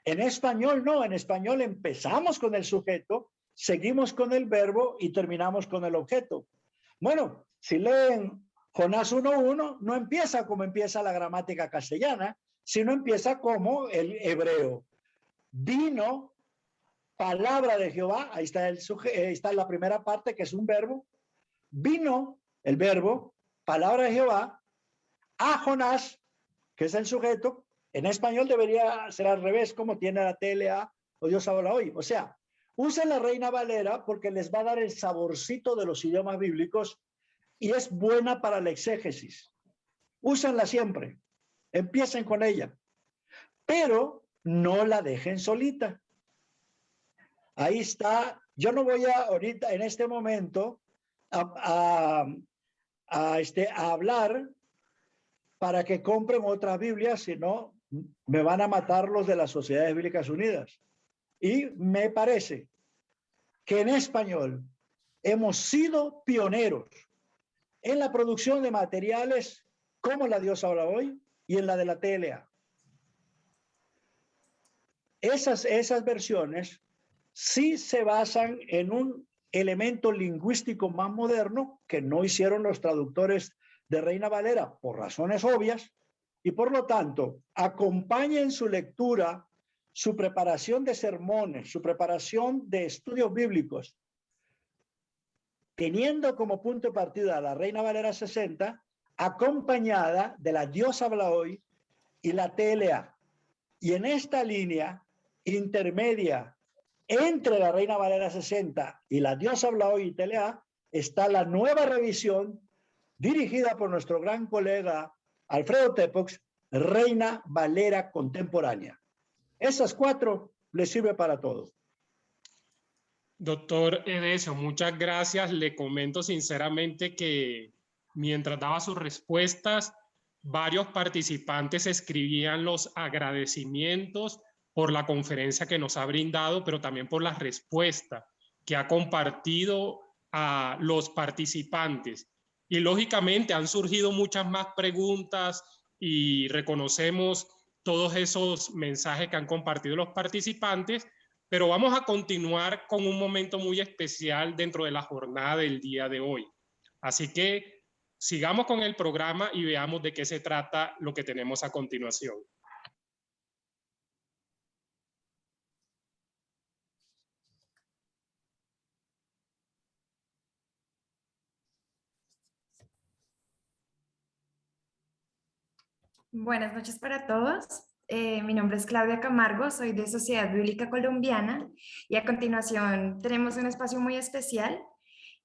En español no, en español empezamos con el sujeto, seguimos con el verbo y terminamos con el objeto. Bueno, si leen Jonás 1:1, no empieza como empieza la gramática castellana, sino empieza como el hebreo. Vino palabra de Jehová, ahí está la primera parte que es un verbo. Vino el verbo, palabra de Jehová, a Jonás, que es el sujeto. En español debería ser al revés, como tiene la TLA o Dios habla hoy. O sea, usen la Reina Valera porque les va a dar el saborcito de los idiomas bíblicos y es buena para la exégesis. Úsenla siempre. Empiecen con ella. Pero no la dejen solita. Ahí está. Yo no voy a ahorita, en este momento, a hablar para que compren otras Biblias, si no, me van a matar los de las Sociedades Bíblicas Unidas. Y me parece que en español hemos sido pioneros en la producción de materiales como la Dios habla hoy y en la de la TLA. Esas versiones sí se basan en un elemento lingüístico más moderno que no hicieron los traductores de Reina Valera por razones obvias y por lo tanto acompañen su lectura, su preparación de sermones, su preparación de estudios bíblicos, teniendo como punto de partida la Reina Valera 60, acompañada de la Dios habla hoy y la TLA. Y en esta línea intermedia entre la Reina Valera 60 y la Dios habla hoy y TLA está la nueva revisión dirigida por nuestro gran colega Alfredo Tepox, Reina Valera Contemporánea. Esas cuatro les sirve para todo. Doctor Edesio, muchas gracias. Le comento sinceramente que mientras daba sus respuestas, varios participantes escribían los agradecimientos por la conferencia que nos ha brindado, pero también por la respuesta que ha compartido a los participantes. Y lógicamente han surgido muchas más preguntas y reconocemos todos esos mensajes que han compartido los participantes, pero vamos a continuar con un momento muy especial dentro de la jornada del día de hoy. Así que sigamos con el programa y veamos de qué se trata lo que tenemos a continuación. Buenas noches para todos. Mi nombre es Claudia Camargo, soy de Sociedad Bíblica Colombiana y a continuación tenemos un espacio muy especial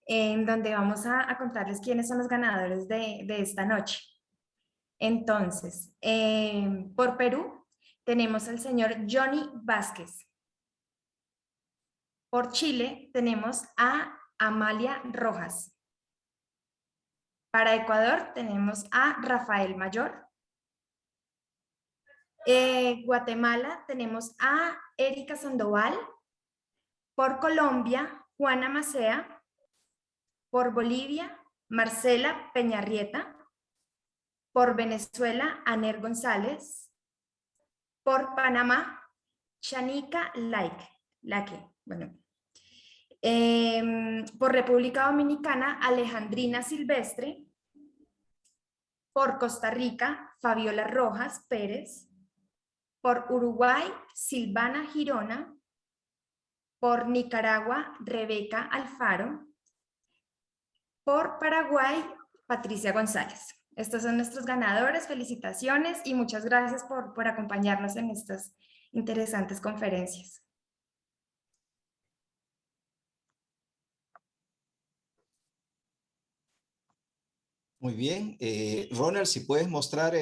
en donde vamos a contarles quiénes son los ganadores de esta noche. Entonces, por Perú tenemos al señor Johnny Vázquez. Por Chile tenemos a Amalia Rojas. Para Ecuador tenemos a Rafael Mayor. Guatemala tenemos a Erika Sandoval. Por Colombia, Juana Macea. Por Bolivia, Marcela Peñarrieta. Por Venezuela, Aner González. Por Panamá, Shanika Laque. Bueno. Por República Dominicana, Alejandrina Silvestre. Por Costa Rica, Fabiola Rojas Pérez. Por Uruguay, Silvana Girona. Por Nicaragua, Rebeca Alfaro. Por Paraguay, Patricia González. Estos son nuestros ganadores. Felicitaciones y muchas gracias por acompañarnos en estas interesantes conferencias. Muy bien. Ronald, si puedes mostrar